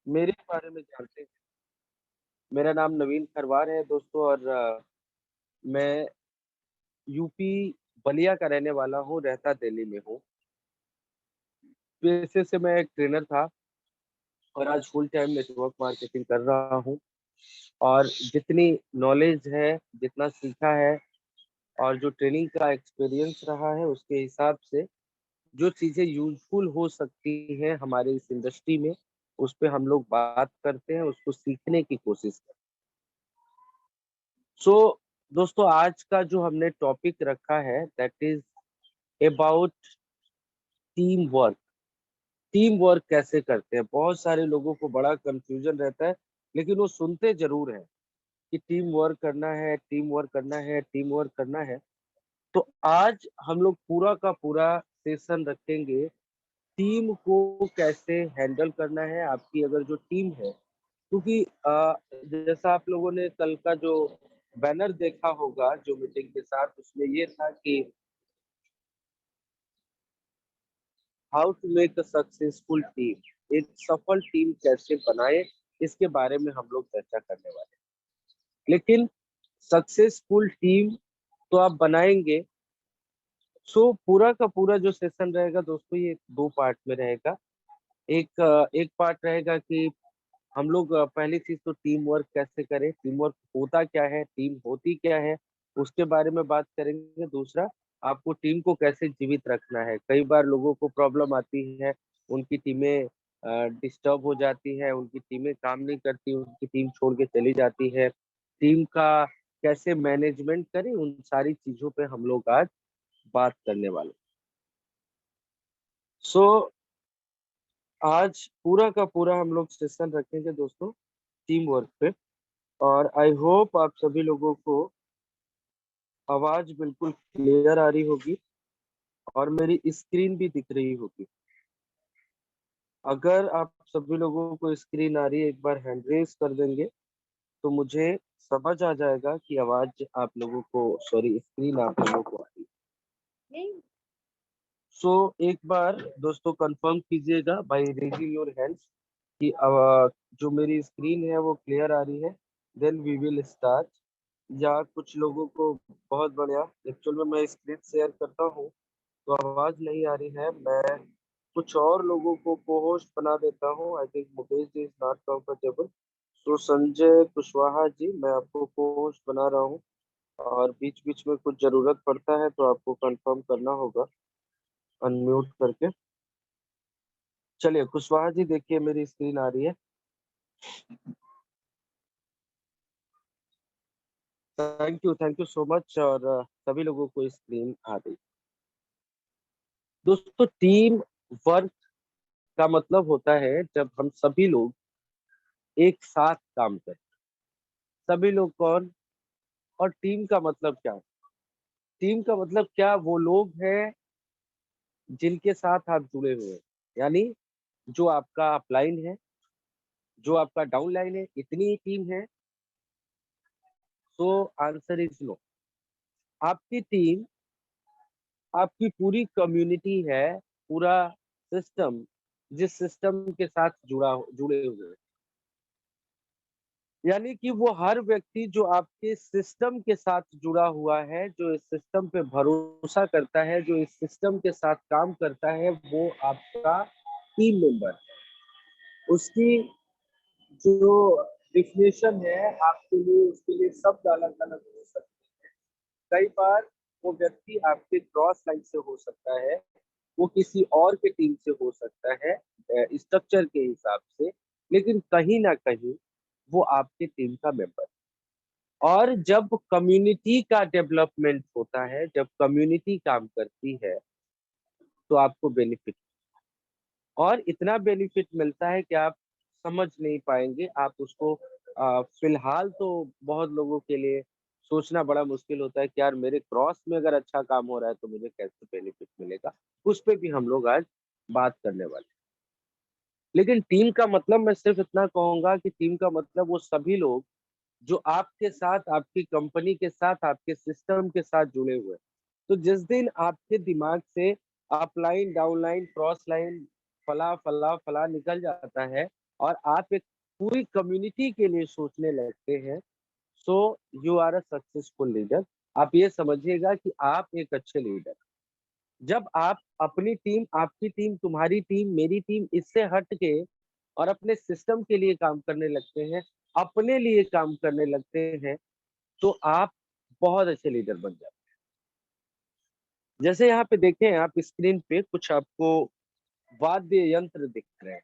मेरे बारे में जानते हैं। मेरा नाम नवीन खरवार है दोस्तों, और मैं यूपी बलिया का रहने वाला हूँ, रहता दिल्ली में हूँ। पेशे से मैं एक ट्रेनर था और आज फुल टाइम नेटवर्क मार्केटिंग कर रहा हूँ। और जितनी नॉलेज है, जितना सीखा है और जो ट्रेनिंग का एक्सपीरियंस रहा है, उसके हिसाब से जो चीज़ें यूज़फुल हो सकती हैं हमारे इस इंडस्ट्री में, उस पे हम लोग बात करते हैं, उसको सीखने की कोशिश करते हैं। सो दोस्तों, आज का जो हमने टॉपिक रखा है that is about team work. Team work कैसे करते हैं? बहुत सारे लोगों को बड़ा कंफ्यूजन रहता है, लेकिन वो सुनते जरूर हैं कि टीम वर्क करना है, टीम वर्क करना है, टीम वर्क करना है। तो आज हम लोग पूरा का पूरा सेशन रखेंगे, टीम को कैसे हैंडल करना है। आपकी अगर जो टीम है, क्योंकि जैसा आप लोगों ने कल का जो बैनर देखा होगा जो मीटिंग के साथ, उसमें ये था कि how to make a successful team, एक सफल टीम कैसे बनाए, इसके बारे में हम लोग चर्चा करने वाले हैं। लेकिन सक्सेसफुल टीम तो आप बनाएंगे। सो पूरा का पूरा जो सेशन रहेगा दोस्तों, ये दो पार्ट में रहेगा। एक पार्ट रहेगा कि हम लोग पहली चीज तो टीम वर्क कैसे करें, टीम वर्क होता क्या है, टीम होती क्या है, उसके बारे में बात करेंगे। दूसरा, आपको टीम को कैसे जीवित रखना है। कई बार लोगों को प्रॉब्लम आती है, उनकी टीमें डिस्टर्ब हो जाती है, उनकी टीमें काम नहीं करती, उनकी टीम छोड़ के चली जाती है। टीम का कैसे मैनेजमेंट करें, उन सारी चीजों पे हम लोग आज बात करने वाले। सो आज पूरा का पूरा हम लोग सेशन रखेंगे दोस्तों टीम वर्क पे। और आई होप आप सभी लोगों को आवाज बिल्कुल क्लियर आ रही होगी और मेरी स्क्रीन भी दिख रही होगी। अगर आप सभी लोगों को स्क्रीन आ रही है, एक बार हैंड रेज कर देंगे तो मुझे समझ आ जाएगा कि आवाज आप लोगों को, सॉरी, स्क्रीन आप लोगों को आ रही है। सो एक बार दोस्तों कंफर्म कीजिएगा बाय रेजिंग योर हैंड्स कि जो मेरी स्क्रीन है वो क्लियर आ रही है। Then we will start. या कुछ लोगों को, बहुत बढ़िया, एक्चुअल में मैं स्क्रीन शेयर करता हूँ तो आवाज नहीं आ रही है। मैं कुछ और लोगों को को होस्ट बना देता हूँ। I think Mukesh ji is not comfortable, तो संजय कुशवाहा जी, मैं आपको को होस्ट बना रहा हूँ। और बीच बीच में कुछ जरूरत पड़ता है तो आपको कंफर्म करना होगा अनम्यूट करके। चलिए कुशवाहा जी, देखिए मेरी स्क्रीन आ रही है। Thank you so much. और सभी लोगों को स्क्रीन आ रही। दोस्तों, टीम वर्क का मतलब होता है जब हम सभी लोग एक साथ काम करें। सभी लोग कौन? और टीम का मतलब क्या? टीम का मतलब क्या? वो लोग हैं जिनके साथ आप जुड़े हुए हैं। यानी जो आपका अपलाइन है, जो आपका डाउन लाइन है, इतनी ही टीम है। तो आंसर इज नो। आपकी टीम आपकी पूरी कम्युनिटी है, पूरा सिस्टम, जिस सिस्टम के साथ जुड़े हुए हैं। यानी कि वो हर व्यक्ति जो आपके सिस्टम के साथ जुड़ा हुआ है, जो इस सिस्टम पे भरोसा करता है, जो इस सिस्टम के साथ काम करता है, वो आपका टीम मेंबर। उसकी जो डिफिनेशन है आपके लिए, उसके लिए शब्द अलग अलग हो सकते हैं। कई बार वो व्यक्ति आपके क्रॉस लाइन से हो सकता है, वो किसी और के टीम से हो सकता है स्ट्रक्चर के हिसाब से, लेकिन कहीं ना कहीं वो आपके टीम का मेंबर। और जब कम्युनिटी का डेवलपमेंट होता है, जब कम्युनिटी काम करती है, तो आपको बेनिफिट, और इतना बेनिफिट मिलता है कि आप समझ नहीं पाएंगे। आप उसको फिलहाल तो बहुत लोगों के लिए सोचना बड़ा मुश्किल होता है कि यार मेरे क्रॉस में अगर अच्छा काम हो रहा है तो मुझे कैसे बेनिफिट मिलेगा। उस पे भी हम लोग आज बात करने वाले हैं। लेकिन टीम का मतलब मैं सिर्फ इतना कहूंगा कि टीम का मतलब वो सभी लोग जो आपके साथ, आपकी कंपनी के साथ, आपके सिस्टम के साथ जुड़े हुए हैं। तो जिस दिन आपके दिमाग से अपलाइन, डाउनलाइन, क्रॉस लाइन, फला फला फला निकल जाता है, और आप एक पूरी कम्युनिटी के लिए सोचने लगते हैं, so you are a successful leader. आप ये समझिएगा कि आप एक अच्छे लीडर। जब आप अपनी टीम, आपकी टीम, तुम्हारी टीम, मेरी टीम इससे हट के और अपने सिस्टम के लिए काम करने लगते हैं, अपने लिए काम करने लगते हैं, तो आप बहुत अच्छे लीडर बन जाते हैं। जैसे यहाँ पे देखें आप स्क्रीन पे कुछ आपको वाद्य यंत्र दिख रहे हैं,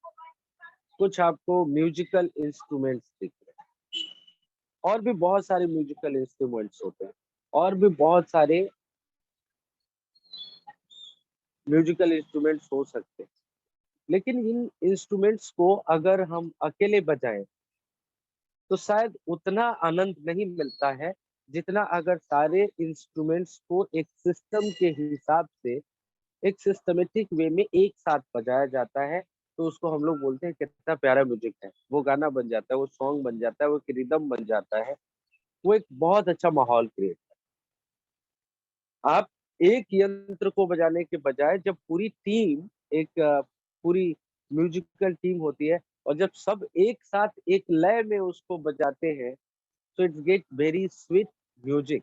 कुछ आपको म्यूजिकल इंस्ट्रूमेंट्स दिख रहे हैं, और भी बहुत सारे म्यूजिकल इंस्ट्रूमेंट्स होते हैं, और भी बहुत सारे म्यूजिकल इंस्ट्रूमेंट्स हो सकते हैं। लेकिन इन इंस्ट्रूमेंट्स को अगर हम अकेले बजाएं तो शायद उतना आनंद नहीं मिलता है जितना अगर सारे इंस्ट्रूमेंट्स को एक सिस्टम के हिसाब से, एक सिस्टमेटिक वे में एक साथ बजाया जाता है। तो उसको हम लोग बोलते हैं कितना प्यारा म्यूजिक है, वो गाना बन जाता है, वो सॉन्ग बन जाता है, वो एक रिदम बन जाता है, वो एक बहुत अच्छा माहौल क्रिएट। आप एक यंत्र को बजाने के बजाय जब पूरी टीम, एक पूरी म्यूजिकल टीम होती है और जब सब एक साथ एक लय में उसको बजाते हैं, तो it's get very sweet music.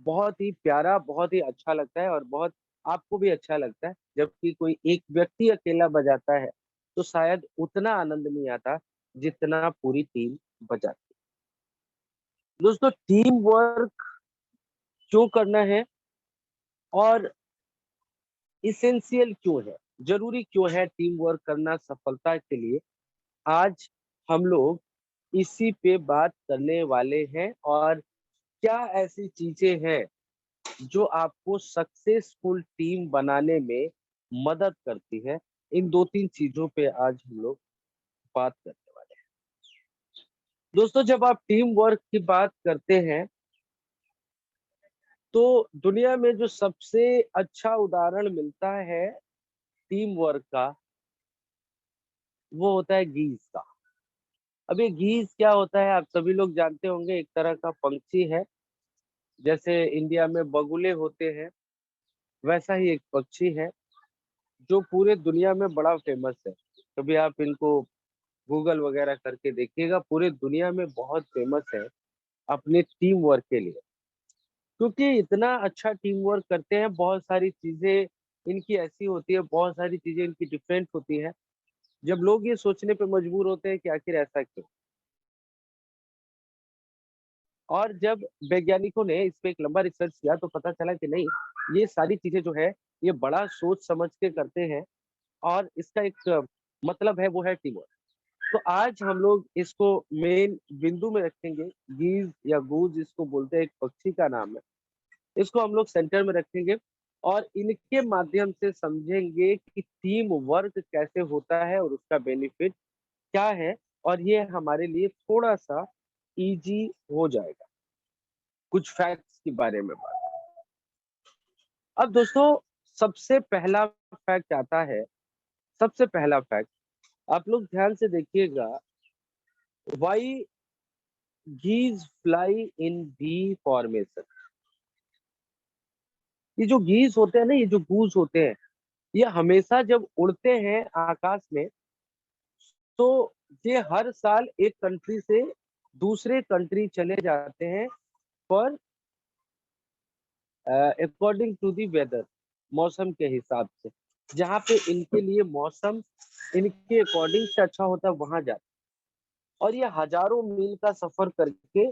बहुत ही प्यारा, बहुत ही अच्छा लगता है, और बहुत आपको भी अच्छा लगता है। जबकि कोई एक व्यक्ति अकेला बजाता है तो शायद उतना आनंद नहीं आता जितना पूरी टीम बजाती है। दोस्तों, टीम वर्क क्यों करना है और इसेंशियल क्यों है, जरूरी क्यों है टीम वर्क करना सफलता के लिए, आज हम लोग इसी पे बात करने वाले हैं। और क्या ऐसी चीजें हैं जो आपको सक्सेसफुल टीम बनाने में मदद करती है, इन दो तीन चीजों पे आज हम लोग बात करने वाले हैं। दोस्तों, जब आप टीम वर्क की बात करते हैं तो दुनिया में जो सबसे अच्छा उदाहरण मिलता है टीम वर्क का, वो होता है गीज का। अब ये गीज क्या होता है आप सभी लोग जानते होंगे, एक तरह का पंछी है। जैसे इंडिया में बगुले होते हैं, वैसा ही एक पक्षी है जो पूरे दुनिया में बड़ा फेमस है। कभी आप इनको गूगल वगैरह करके देखिएगा, पूरे दुनिया में बहुत फेमस है अपने टीम वर्क के लिए। क्योंकि इतना अच्छा टीम वर्क करते हैं, बहुत सारी चीजें इनकी ऐसी होती है, बहुत सारी चीजें इनकी डिफरेंट होती है, जब लोग ये सोचने पे मजबूर होते हैं कि आखिर ऐसा क्यों। और जब वैज्ञानिकों ने इस पे एक लंबा रिसर्च किया तो पता चला कि नहीं, ये सारी चीजें जो है ये बड़ा सोच समझ के करते हैं, और इसका एक मतलब है, वो है टीम वर्क। तो आज हम लोग इसको मेन बिंदु में रखेंगे। गीज या गूज इसको बोलते हैं, एक पक्षी का नाम है। इसको हम लोग सेंटर में रखेंगे और इनके माध्यम से समझेंगे कि टीम वर्क कैसे होता है और उसका बेनिफिट क्या है, और ये हमारे लिए थोड़ा सा इजी हो जाएगा। कुछ फैक्ट्स के बारे में बात। अब दोस्तों, सबसे पहला फैक्ट आता है, सबसे पहला फैक्ट आप लोग ध्यान से देखिएगा। Y गीज fly in we formation. ये जो गीज होते हैं ना, ये जो गूज होते हैं, ये हमेशा जब उड़ते हैं आकाश में, तो ये हर साल एक कंट्री से दूसरे कंट्री चले जाते हैं for according to the weather, मौसम के हिसाब से। जहाँ पे इनके लिए मौसम इनके अकॉर्डिंग से अच्छा होता है, वहां जाते हैं। और ये हजारों मील का सफर करके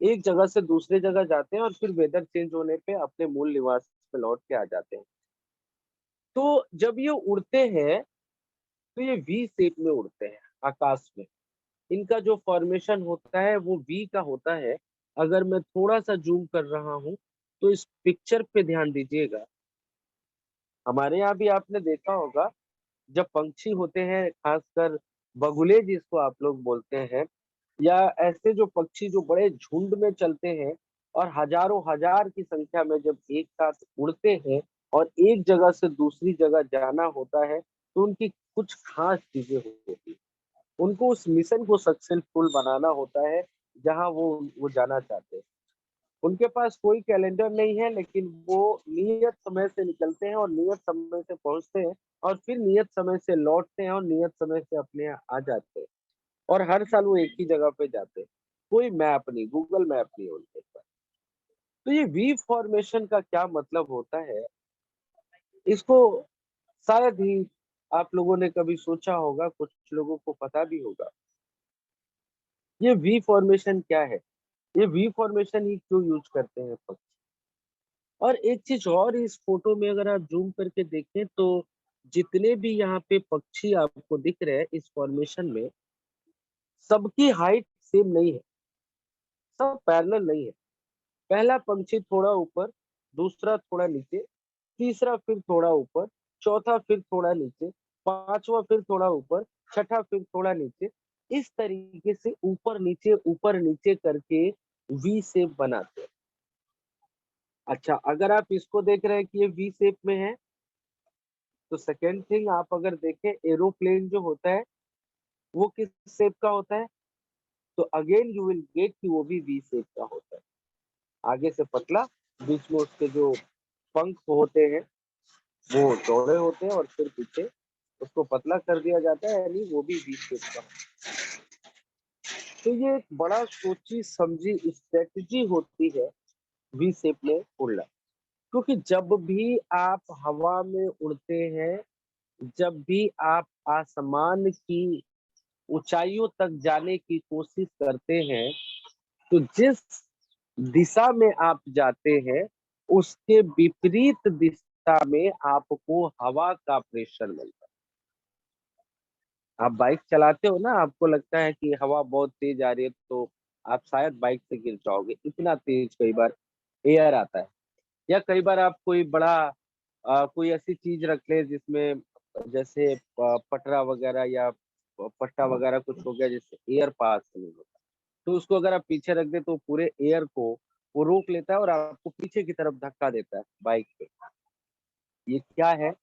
एक जगह से दूसरे जगह जाते हैं, और फिर वेदर चेंज होने पे अपने मूल निवास पे लौट के आ जाते हैं। तो जब ये उड़ते हैं तो ये वी शेप में उड़ते हैं आकाश में। इनका जो फॉर्मेशन होता है वो वी का होता है। अगर मैं थोड़ा सा जूम कर रहा हूँ तो इस पिक्चर पे ध्यान दीजिएगा। हमारे यहाँ भी आपने देखा होगा, जब पंछी होते हैं, खासकर बगुले जिसको आप लोग बोलते हैं, या ऐसे जो पक्षी जो बड़े झुंड में चलते हैं और हजारों हजार की संख्या में जब एक साथ उड़ते हैं और एक जगह से दूसरी जगह जाना होता है, तो उनकी कुछ खास चीजें होती हैं। उनको उस मिशन को सक्सेसफुल बनाना होता है जहां वो जाना चाहते हैं। उनके पास कोई कैलेंडर नहीं है, लेकिन वो नियत समय से निकलते हैं और नियत समय से पहुंचते हैं, और फिर नियत समय से लौटते हैं और नियत समय से अपने यहाँ आ जाते हैं। और हर साल वो एक ही जगह पे जाते हैं। कोई मैप नहीं, गूगल मैप नहीं है उनके पास। तो ये वी फॉर्मेशन का क्या मतलब होता है, इसको शायद ही आप लोगों ने कभी सोचा होगा, कुछ लोगों को पता भी होगा। ये वी फॉर्मेशन क्या है, ये वी फॉर्मेशन ही क्यों यूज करते हैं पक्षी। और एक चीज और, इस फोटो में अगर आप जूम करके देखें तो जितने भी यहाँ पे पक्षी आपको दिख रहे हैं इस फॉर्मेशन में, सबकी हाइट सेम नहीं है, सब पैरेलल नहीं है। पहला पंछी थोड़ा ऊपर, दूसरा थोड़ा नीचे, तीसरा फिर थोड़ा ऊपर, चौथा फिर थोड़ा नीचे, पांचवा फिर थोड़ा ऊपर, छठा फिर थोड़ा नीचे। इस तरीके से ऊपर नीचे करके वी शेप बनाते हैं। अच्छा, अगर आप इसको देख रहे हैं कि ये वी शेप में है, तो सेकेंड थिंग आप अगर देखें, एरोप्लेन जो होता है वो किस शेप का होता है, तो अगेन यू विल गेट कि वो भी वी शेप का होता है। आगे से पतला, बीच में उसके जो पंख होते हैं वो चौड़े होते हैं, और फिर पीछे उसको पतला कर दिया जाता है, यानी वो भी वी शेप का। तो ये एक बड़ा सोची समझी स्ट्रेटजी होती है वी शेप में उड़ना। क्योंकि जब भी आप हवा में उड़ते हैं, जब भी आप आसमान की ऊंचाइयों तक जाने की कोशिश करते हैं, तो जिस दिशा में आप जाते हैं उसके विपरीत दिशा में आपको हवा का प्रेशर मिलता है। आप बाइक चलाते हो ना, आपको लगता है कि हवा बहुत तेज आ रही है, तो आप शायद बाइक से गिर जाओगे, इतना तेज कई बार एयर आता है। या कई बार आप कोई बड़ा कोई ऐसी चीज रख ले जिसमें, जैसे पटरा वगैरह या पट्टा वगैरह कुछ हो गया जिससे एयर पास नहीं होता, तो उसको अगर आप पीछे रख दे तो पूरे एयर को वो रोक लेता है और आपको पीछे की तरफ धक्का देता है बाइक पे। ये क्या है,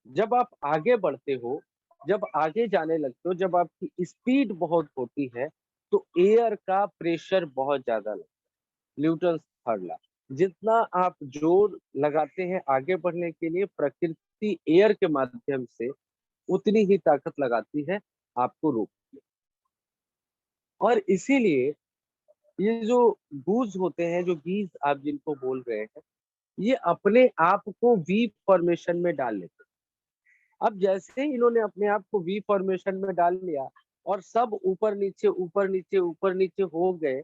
जब आप आगे बढ़ते हो, जब आगे जाने लगते हो, जब आपकी स्पीड बहुत होती है, तो एयर का प्रेशर बहुत ज्यादा लगता है, न्यूटन थर्ड लॉ। जितना आप जोर लगाते हैं आगे बढ़ने के लिए, प्रकृति एयर के माध्यम से उतनी ही ताकत लगाती है आपको रोक। और इसीलिए ये जो गूज होते हैं, जो गीज आप जिनको बोल रहे हैं, ये अपने आप को वी फॉर्मेशन में डाल लेते हैं। अब जैसे ही इन्होंने अपने आप को वी फॉर्मेशन में डाल लिया और सब ऊपर नीचे ऊपर नीचे ऊपर नीचे हो गए,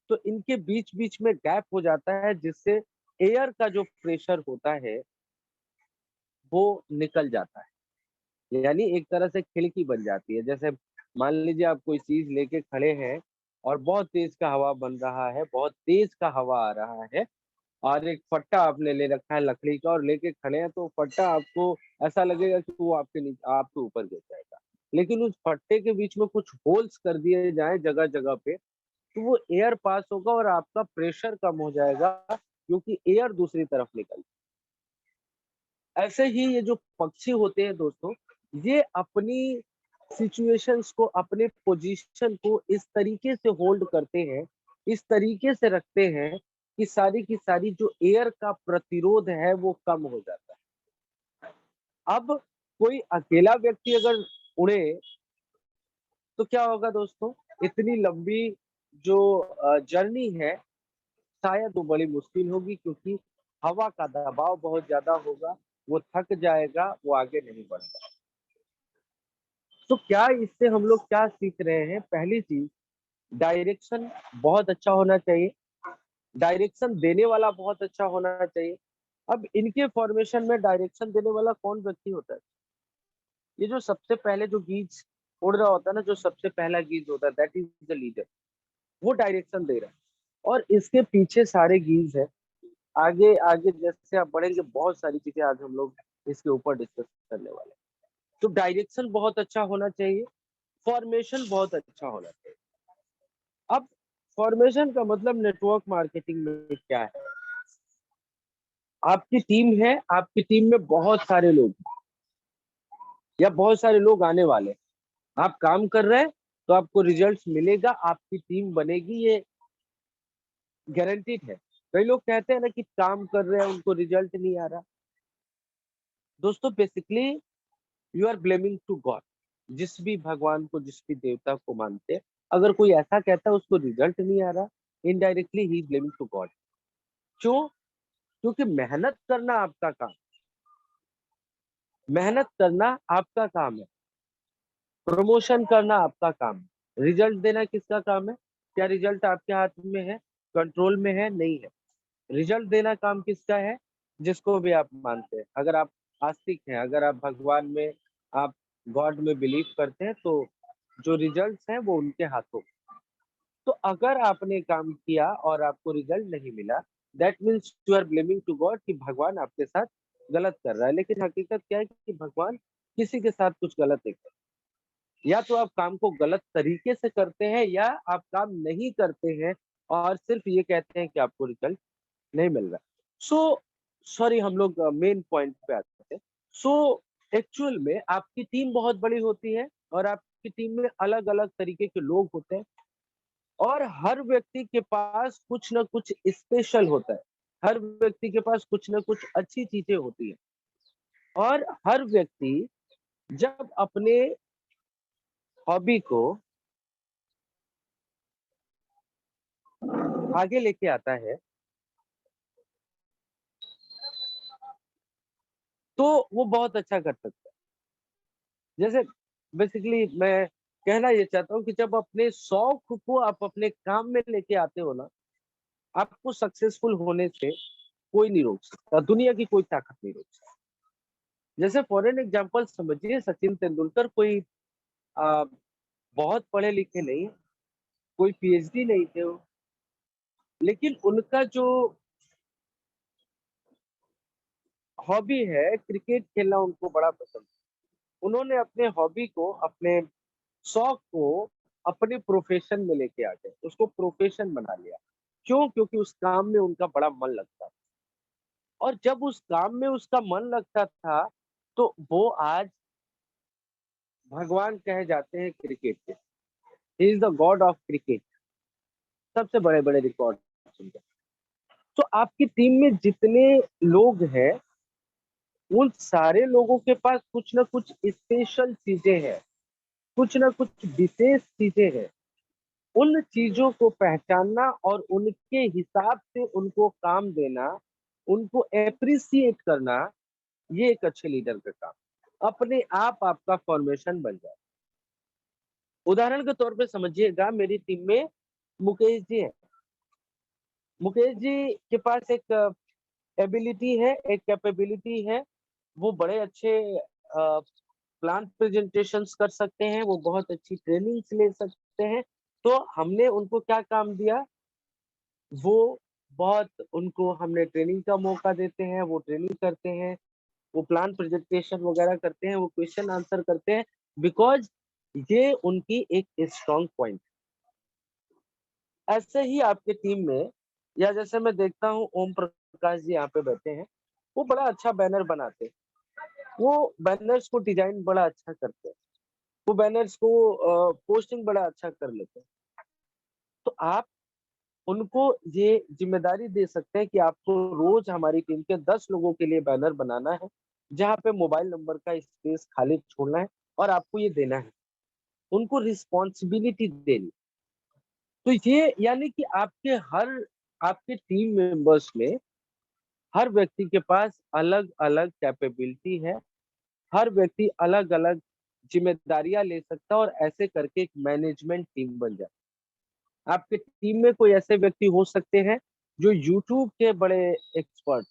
तो इनके बीच बीच में गैप हो जाता है, जिससे एयर का जो प्रेशर होता है वो निकल जाता है। यानी एक तरह से खिड़की बन जाती है। जैसे मान लीजिए आप कोई चीज लेके खड़े हैं और बहुत तेज का हवा बन रहा है, बहुत तेज का हवा आ रहा है, और एक फट्टा आपने ले रखा है लकड़ी का और लेके खड़े हैं, तो फट्टा आपको ऐसा लगेगा कि वो आपके नीचे, आपके ऊपर गिर जाएगा। लेकिन उस फट्टे के बीच में कुछ होल्स कर दिए जाए जगह जगह पे, तो वो एयर पास होगा और आपका प्रेशर कम हो जाएगा, क्योंकि एयर दूसरी तरफ निकल। ऐसे ही ये जो पक्षी होते हैं दोस्तों, ये अपनी सिचुएशंस को, अपने पोजीशन को इस तरीके से होल्ड करते हैं, इस तरीके से रखते हैं कि सारी की सारी जो एयर का प्रतिरोध है वो कम हो जाता है। अब कोई अकेला व्यक्ति अगर उड़े तो क्या होगा दोस्तों, इतनी लंबी जो जर्नी है शायद वो बड़ी मुश्किल होगी, क्योंकि हवा का दबाव बहुत ज्यादा होगा, वो थक जाएगा, वो आगे नहीं बढ़ पाएगा। तो क्या इससे हम लोग क्या सीख रहे हैं, पहली चीज, डायरेक्शन बहुत अच्छा होना चाहिए, डायरेक्शन देने वाला बहुत अच्छा होना चाहिए। अब इनके फॉर्मेशन में डायरेक्शन देने वाला कौन व्यक्ति होता है, ये जो सबसे पहले जो गीज उड़ रहा होता है ना, जो सबसे पहला गीज होता है, दैट इज द लीडर, वो डायरेक्शन दे रहा है। और इसके पीछे सारे गीज है। आगे आगे जैसे आप बढ़ेंगे, बहुत सारी चीजें आज हम लोग इसके ऊपर डिस्कस करने वाले हैं। तो डायरेक्शन बहुत अच्छा होना चाहिए, फॉर्मेशन बहुत अच्छा होना चाहिए। अब फॉर्मेशन का मतलब नेटवर्क मार्केटिंग में क्या है, आपकी टीम है, आपकी टीम में बहुत सारे लोग या बहुत सारे लोग आने वाले हैं। आप काम कर रहे हैं तो आपको रिजल्ट्स मिलेगा, आपकी टीम बनेगी, ये गारंटीड है। कई लोग कहते हैं ना कि काम कर रहे हैं उनको रिजल्ट नहीं आ रहा। दोस्तों basically you are blaming to God, जिस भी भगवान को, जिस भी देवता को मानते हैं, अगर कोई ऐसा कहता है उसको रिजल्ट नहीं आ रहा, indirectly he is blaming to God. क्यों? क्योंकि मेहनत करना आपका काम, मेहनत करना आपका काम है, प्रमोशन करना आपका काम है, रिजल्ट देना किसका काम है? क्या रिजल्ट आपके हाथ में है, कंट्रोल में है? नहीं है। रिजल्ट देना काम किसका है? जिसको भी आप मानते हैं। अगर आप आस्तिक हैं, अगर आप भगवान में, आप गॉड में बिलीव करते हैं, तो जो रिजल्ट्स हैं वो उनके हाथों। तो अगर आपने काम किया और आपको रिजल्ट नहीं मिला, that means you are blaming to God कि भगवान आपके साथ गलत कर रहा है। लेकिन हकीकत क्या है कि भगवान किसी के साथ कुछ गलत नहीं कर। या तो आप काम को गलत तरीके से करते हैं, या आप काम नहीं करते हैं और सिर्फ ये कहते हैं कि आपको रिजल्ट नहीं मिल रहा। सो सॉरी, हम लोग मेन पॉइंट पे आते हैं। सो एक्चुअल में आपकी टीम बहुत बड़ी होती है और आपकी टीम में अलग अलग तरीके के लोग होते हैं, और हर व्यक्ति के पास कुछ ना कुछ स्पेशल होता है, हर व्यक्ति के पास कुछ ना कुछ अच्छी चीजें होती है। और हर व्यक्ति जब अपने हॉबी को आगे लेके आता है, तो वो बहुत अच्छा कर सकता है। जैसे बेसिकली मैं कहना ये चाहता हूँ कि जब अपने शौक को आप अपने काम में लेके आते हो ना, आपको सक्सेसफुल होने से कोई नहीं रोक सकता, दुनिया की कोई ताकत नहीं रोक सकती। जैसे फॉर एन एग्जाम्पल समझिए, सचिन तेंदुलकर कोई आ, बहुत पढ़े लिखे नहीं, कोई पीएचडी नहीं थे वो, लेकिन उनका जो हॉबी है क्रिकेट खेलना, उनको बड़ा पसंद। उन्होंने अपने हॉबी को, अपने शौक को अपने प्रोफेशन में लेके आ गए, उसको प्रोफेशन बना लिया। क्यों? क्योंकि उस काम में उनका बड़ा मन लगता था, और जब उस काम में उसका मन लगता था, तो वो आज भगवान कहे जाते हैं क्रिकेट के। He is the God of cricket. सबसे बड़े बड़े रिकॉर्ड उनके। तो आपकी टीम में जितने लोग हैं, उन सारे लोगों के पास कुछ ना कुछ स्पेशल चीजें हैं, कुछ ना कुछ विशेष चीजें हैं। उन चीजों को पहचानना और उनके हिसाब से उनको काम देना, उनको एप्रिसिएट करना, ये एक अच्छे लीडर का काम। अपने आप आपका फॉर्मेशन बन जाए। उदाहरण के तौर पे समझिएगा, मेरी टीम में मुकेश जी हैं। मुकेश जी के पास एक एबिलिटी है, एक कैपेबिलिटी है। वो बड़े अच्छे प्लान प्रेजेंटेशंस कर सकते हैं, वो बहुत अच्छी ट्रेनिंग्स ले सकते हैं। तो हमने उनको क्या काम दिया, वो बहुत उनको हमने ट्रेनिंग का मौका देते हैं, वो ट्रेनिंग करते हैं, वो प्लान प्रेजेंटेशन वगैरह करते हैं, वो क्वेश्चन आंसर करते हैं, बिकॉज ये उनकी एक स्ट्रॉन्ग पॉइंट। ऐसे ही आपके टीम में, या जैसे मैं देखता हूँ ओम प्रकाश जी यहाँ पे बैठे हैं, वो बड़ा अच्छा बैनर बनाते हैं, वो बैनर्स को डिजाइन बड़ा अच्छा करते हैं, वो बैनर्स को पोस्टिंग बड़ा अच्छा कर लेते हैं। तो आप उनको ये जिम्मेदारी दे सकते हैं कि आपको रोज हमारी टीम के 10 लोगों के लिए बैनर बनाना है, जहाँ पे मोबाइल नंबर का स्पेस खाली छोड़ना है, और आपको ये देना है, उनको रिस्पॉन्सिबिलिटी देनी। तो ये यानी कि आपके टीम मेंबर्स में हर व्यक्ति के पास अलग अलग कैपेबिलिटी है, हर व्यक्ति अलग अलग जिम्मेदारियां ले सकता है, और ऐसे करके एक मैनेजमेंट टीम बन जाए। आपके टीम में कोई ऐसे व्यक्ति हो सकते हैं जो यूट्यूब के बड़े एक्सपर्ट,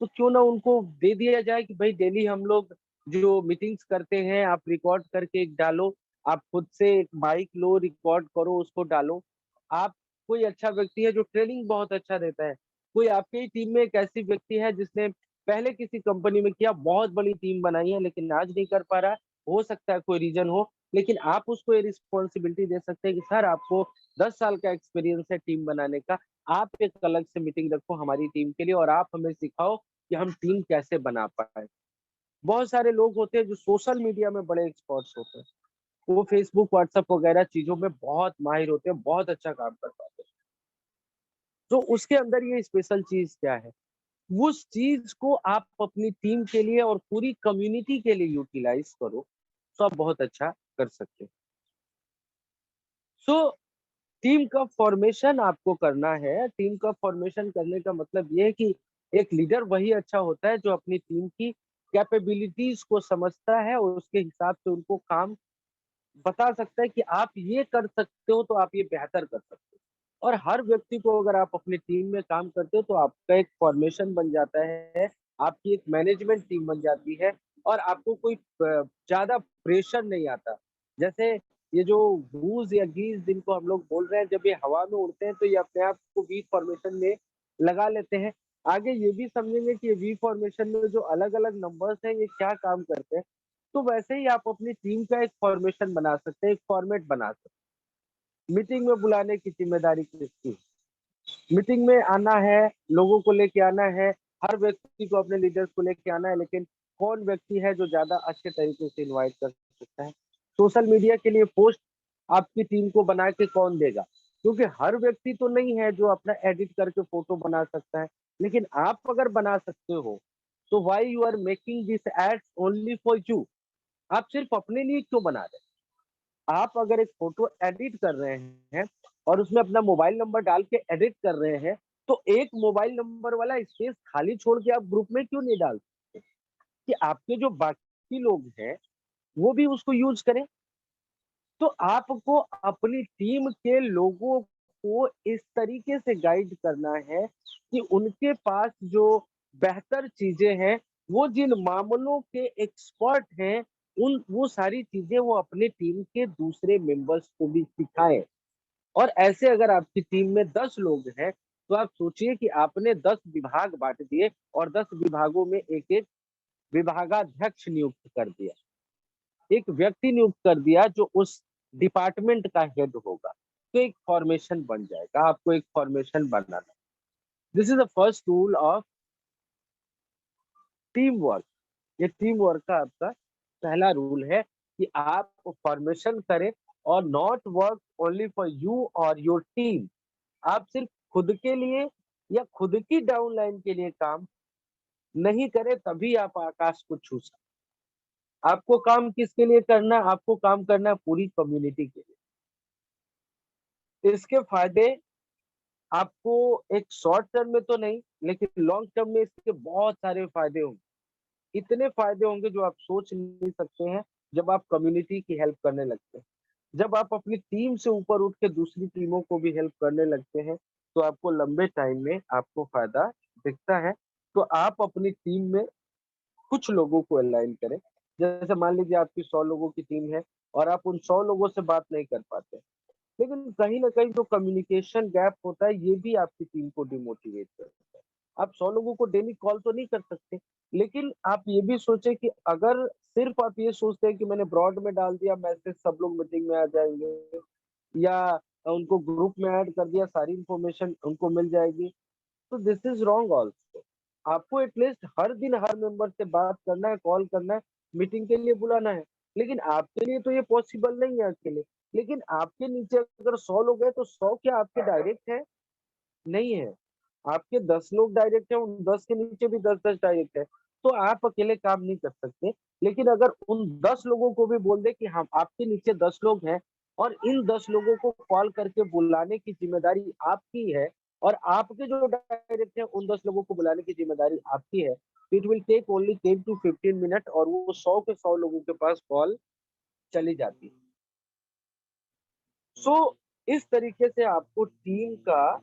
तो क्यों ना उनको दे दिया जाए कि भाई डेली हम लोग जो मीटिंग्स करते हैं, आप रिकॉर्ड करके एक डालो, आप खुद से एक माइक लो, रिकॉर्ड करो, उसको डालो। आप कोई अच्छा व्यक्ति है जो ट्रेनिंग बहुत अच्छा देता है, कोई आपके ही टीम में एक ऐसी व्यक्ति है जिसने पहले किसी कंपनी में किया, बहुत बड़ी टीम बनाई है, लेकिन आज नहीं कर पा रहा है, हो सकता है कोई रीजन हो, लेकिन आप उसको ये रिस्पॉन्सिबिलिटी दे सकते हैं कि सर, आपको 10 साल का एक्सपीरियंस है टीम बनाने का, आप एक अलग से मीटिंग रखो हमारी टीम के लिए, और आप हमें सिखाओ कि हम टीम कैसे बना पाए। बहुत सारे लोग होते हैं जो सोशल मीडिया में बड़े एक्सपर्ट्स होते हैं, वो फेसबुक व्हाट्सएप वगैरह चीजों में बहुत माहिर होते हैं, बहुत अच्छा काम कर पाते हैं। तो उसके अंदर ये स्पेशल चीज क्या है, उस चीज को आप अपनी टीम के लिए और पूरी कम्युनिटी के लिए यूटिलाइज करो, तो आप बहुत अच्छा कर सकते हैं। सो टीम का फॉर्मेशन आपको करना है। टीम का फॉर्मेशन करने का मतलब ये है कि एक लीडर वही अच्छा होता है जो अपनी टीम की कैपेबिलिटीज को समझता है और उसके हिसाब से उनको काम बता सकता है कि आप ये कर सकते हो तो आप ये बेहतर कर सकते हो। और हर व्यक्ति को अगर आप अपनी टीम में काम करते हो तो आपका एक फॉर्मेशन बन जाता है, आपकी एक मैनेजमेंट टीम बन जाती है और आपको कोई ज्यादा प्रेशर नहीं आता। जैसे ये जो गूज या गीज जिनको हम लोग बोल रहे हैं, जब ये हवा में उड़ते हैं तो ये अपने आप को वी फॉर्मेशन में लगा लेते हैं। आगे ये भी समझेंगे कि वी फॉर्मेशन में जो अलग अलग नंबर्स हैं ये क्या काम करते हैं। तो वैसे ही आप अपनी टीम का एक फॉर्मेशन बना सकते हैं, एक फॉर्मेट बना सकते हैं। मीटिंग में बुलाने की जिम्मेदारी किसकी है? मीटिंग में आना है, लोगों को लेके आना है, हर व्यक्ति को अपने लीडर्स को लेके आना है, लेकिन कौन व्यक्ति है जो ज्यादा अच्छे तरीके से इनवाइट कर सकता है? सोशल मीडिया के लिए पोस्ट आपकी टीम को बना के कौन देगा? क्योंकि हर व्यक्ति तो नहीं है जो अपना एडिट करके फोटो बना सकता है, लेकिन आप अगर बना सकते हो तो why you are making this ads only for you? आप सिर्फ अपने लिए क्यों बना रहे हैं? आप अगर एक फोटो एडिट कर रहे हैं और उसमें अपना मोबाइल नंबर डाल के एडिट कर रहे हैं, तो एक मोबाइल नंबर वाला स्पेस खाली छोड़ के आप ग्रुप में क्यों नहीं डालते कि आपके जो बाकी लोग हैं वो भी उसको यूज करें? तो आपको अपनी टीम के लोगों को इस तरीके से गाइड करना है कि उनके पास जो बेहतर चीजें हैं, वो जिन मामलों के एक्सपर्ट हैं, उन वो सारी चीजें वो अपने टीम के दूसरे मेंबर्स को भी सिखाएं। और ऐसे अगर आपकी टीम में 10 लोग हैं, तो आप सोचिए कि आपने 10 विभाग बांट दिए और 10 विभागों में एक-एक विभागाध्यक्ष नियुक्त कर दिया। एक व्यक्ति नियुक्त कर दिया जो उस डिपार्टमेंट का हेड होगा, तो एक फॉर्मेशन बन जाएगा। आपको एक formation banana. This is the first rule of team work. ये टीम वर्क का आपका पहला रूल है कि आप फॉर्मेशन करें और not work only for you और योर टीम। आप सिर्फ खुद के लिए या खुद की डाउनलाइन के लिए काम नहीं करें, तभी आप आकाश को छू सकते। आपको काम किसके लिए करना है? आपको काम करना है पूरी कम्युनिटी के लिए। इसके फायदे आपको एक शॉर्ट टर्म में तो नहीं, लेकिन लॉन्ग टर्म में इसके बहुत सारे फायदे होंगे। इतने फायदे होंगे जो आप सोच नहीं सकते हैं जब आप कम्युनिटी की हेल्प करने लगते हैं। जब आप अपनी टीम से ऊपर उठ के दूसरी टीमों को भी हेल्प करने लगते हैं, तो आपको लंबे टाइम में आपको फायदा दिखता है। तो आप अपनी टीम में कुछ लोगों को अलाइन करें। जैसे मान लीजिए आपकी 100 लोगों की टीम है और आप उन 100 लोगों से बात नहीं कर पाते, लेकिन कहीं न कहीं जो कम्युनिकेशन गैप होता है, ये भी आपकी टीम को डिमोटिवेट करता है। आप 100 लोगों को डेली कॉल तो नहीं कर सकते, लेकिन आप ये भी सोचें कि अगर सिर्फ़ आप ये सोचते हैं कि मैंने ब्रॉड में डाल दिया मैसेज, सब लोग मीटिंग में आ जाएँगे, या उनको ग्रुप में ऐड कर दिया, सारी इन्फॉर्मेशन उनको मिल जाएगी, तो दिस इज़ रॉन्ग ऑल्सो। आपको एटलीस्ट हर दिन हर मेंबर से बात करना है, कॉल करना है, मीटिंग के लिए बुलाना है। लेकिन आपके लिए तो ये पॉसिबल नहीं है अकेले। लेकिन आपके नीचे अगर 100 लोग हैं, तो 100 क्या आपके डायरेक्ट हैं? नहीं है। आपके 10 लोग डायरेक्ट हैं, उन 10 के नीचे भी 10-10 डायरेक्ट है। तो आप अकेले काम नहीं कर सकते। लेकिन अगर उन 10 लोगों को भी बोल दें कि हाँ, आपके नीचे 10 लोग हैं और इन 10 लोगों को कॉल करके बुलाने की ज़िम्मेदारी आपकी है और आपके जो डायरेक्ट हैं, उन 10 लोगों को बुलाने की ज़िम्मेदारी आपकी है। It will take only 10 to 15 minute और वो 100 के 100 लोगों के पास कॉल चली जाती है। सो इस तरीके से आपको टीम का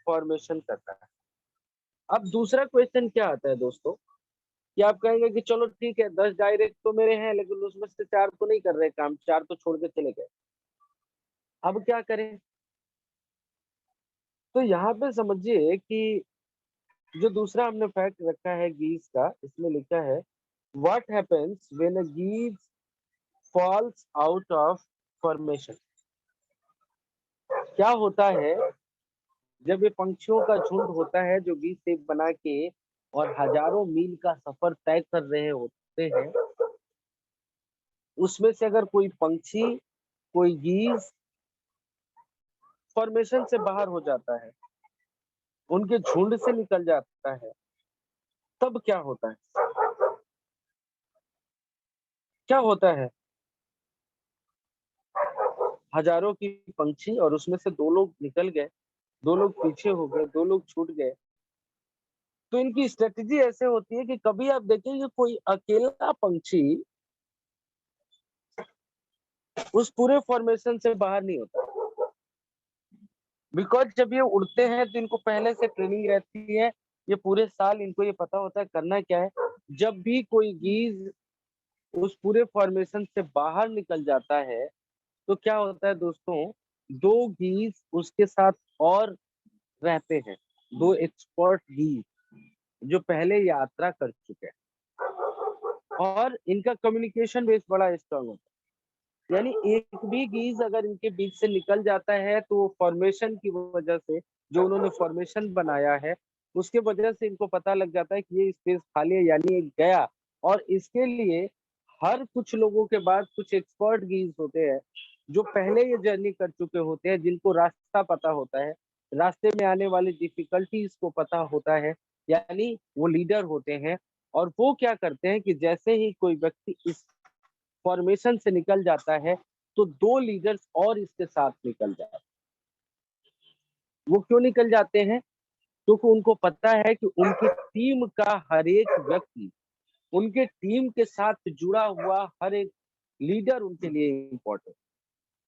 फॉर्मेशन करना है। अब दूसरा क्वेश्चन क्या आता है दोस्तों, कि आप कहेंगे कि चलो ठीक है 10 डायरेक्ट तो मेरे हैं, लेकिन उसमें से 4 तो नहीं कर रहे काम, 4 तो छोड़ के चले गए। अब क्या करें? तो यहाँ पे समझिए कि जो दूसरा हमने फैक्ट रखा है गीज का, इसमें लिखा है what happens when a geese falls out of formation. क्या होता है जब ये पंछियों का झुंड होता है जो बीज सेप बना के और हजारों मील का सफर तय कर रहे होते हैं, उसमें से अगर कोई पंछी, कोई गीज फॉर्मेशन से बाहर हो जाता है, उनके झुंड से निकल जाता है, तब क्या होता है? क्या होता है? हजारों की पंछी और उसमें से 2 लोग निकल गए, 2 लोग पीछे हो गए, 2 लोग छूट गए। तो इनकी स्ट्रेटेजी ऐसे होती है कि कभी आप देखेंगे कोई अकेला पंछी उस पूरे फॉर्मेशन से बाहर नहीं होता। बिकॉज़ जब ये उड़ते हैं तो इनको पहले से ट्रेनिंग रहती है, ये पूरे साल इनको ये पता होता है करना क्या है। जब भी कोई गीज़ उस पूरे फॉर्मेशन से बाहर निकल जाता है, तो क्या होता है दोस्तों, 2 गीज़ उसके साथ और रहते हैं, 2 एक्सपर्ट गीज़ जो पहले यात्रा कर चुके हैं और इनका कम्युनिकेशन बेस बड़ा स्ट्रॉन्ग होता है। यानी एक भी गीज़ अगर इनके बीच से निकल जाता है तो फॉर्मेशन की वजह से, जो उन्होंने फॉर्मेशन बनाया है, उसके वजह से इनको पता लग जाता है कि ये स्पेस खाली है, यानी ये गया। और इसके लिए हर कुछ लोगों के बाद कुछ एक्सपर्ट गीज़ होते हैं, जो पहले ये जर्नी कर चुके होते हैं, जिनको रास्ता पता होता है, रास्ते में आने वाली डिफिकल्टीज़ को पता होता है, यानी वो लीडर होते हैं। और वो क्या करते हैं कि जैसे ही कोई व्यक्ति इस फॉर्मेशन से निकल जाता है, तो 2 लीडर्स और इसके साथ निकल जाते हैं। वो क्यों निकल जाते हैं? क्योंकि उनको पता है कि उनकी टीम का हर एक व्यक्ति, उनके टीम के साथ जुड़ा हुआ हर एक लीडर उनके लिए इम्पोर्टेंट।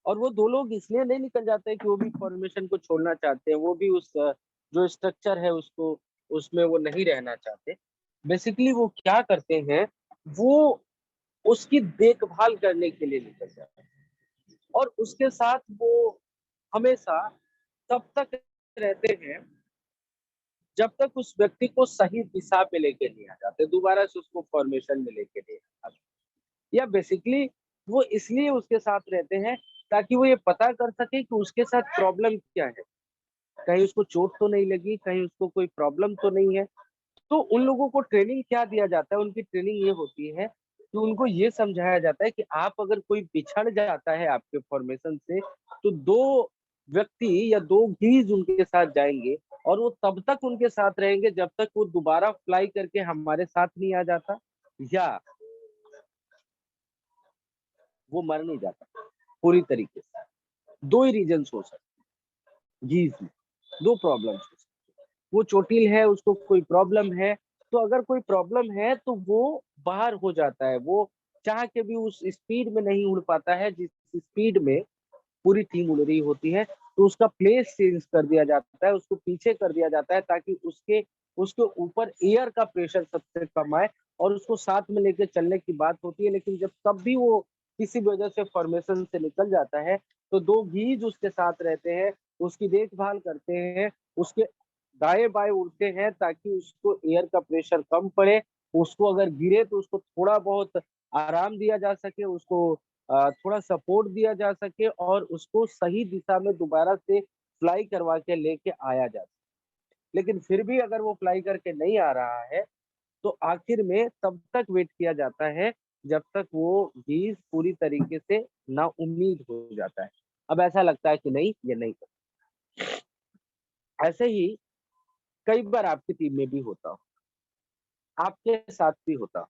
और वो 2 लोग इसलिए नहीं निकल जाते हैं कि वो भी फॉर्मेशन को छोड़ना चाहते हैं, वो भी उस जो स्ट्रक्चर है उसको उसमें वो नहीं रहना चाहते। बेसिकली वो क्या करते हैं, वो उसकी देखभाल करने के लिए निकल जाते हैं और उसके साथ वो हमेशा तब तक रहते हैं जब तक उस व्यक्ति को सही दिशा पे लेके नहीं आ जाते, दोबारा से उसको फॉर्मेशन में लेके नहीं आते। या बेसिकली वो इसलिए उसके साथ रहते हैं ताकि वो ये पता कर सके कि उसके साथ प्रॉब्लम क्या है। कहीं उसको चोट तो नहीं लगी, कहीं उसको कोई प्रॉब्लम तो नहीं है। तो उन लोगों को ट्रेनिंग क्या दिया जाता है, उनकी ट्रेनिंग ये होती है कि उनको ये समझाया जाता है कि आप अगर कोई बिछड़ जाता है आपके फॉर्मेशन से, तो 2 व्यक्ति या 2 गीज़ उनके साथ जाएँगे और वो तब तक उनके साथ रहेंगे जब तक वो दोबारा फ्लाई करके हमारे साथ नहीं आ जाता या वो मर नहीं जाता पूरी तरीके से। 2 ही रीज़न्स हो सकते हैं गीज़ में, 2 प्रॉब्लम्स हो सकती हैं। वो चोटिल है, उसको कोई प्रॉब्लम है, तो अगर कोई प्रॉब्लम है तो वो बाहर हो जाता है। वो चाह के भी उस स्पीड में नहीं उड़ पाता है जिस स्पीड में पूरी टीम उड़ रही होती है, तो उसका प्लेस चेंज कर दिया जाता है, उसको पीछे कर दिया जाता है ताकि उसके उसके ऊपर एयर का प्रेशर सबसे कम आए और उसको साथ में लेके चलने की बात होती है। लेकिन जब तब भी वो किसी भी वजह से फॉर्मेशन से निकल जाता है, तो 2 गीज उसके साथ रहते हैं, उसकी देखभाल करते हैं, उसके दाएँ-बाएँ उड़ते हैं ताकि उसको एयर का प्रेशर कम पड़े, उसको अगर गिरे तो उसको थोड़ा बहुत आराम दिया जा सके, उसको थोड़ा सपोर्ट दिया जा सके और उसको सही दिशा में दोबारा से फ्लाई करवा के लेके आया जा सके। लेकिन फिर भी अगर वो फ्लाई करके नहीं आ रहा है, तो आखिर में तब तक वेट किया जाता है, जब तक वो चीज़ पूरी तरीके से नाउम्मीद हो जाता है। अब ऐसा लगता है कि नहीं, ये नहीं कर ऐसे ही कई बार आपकी टीम में भी होता हो, आपके साथ भी होता हो।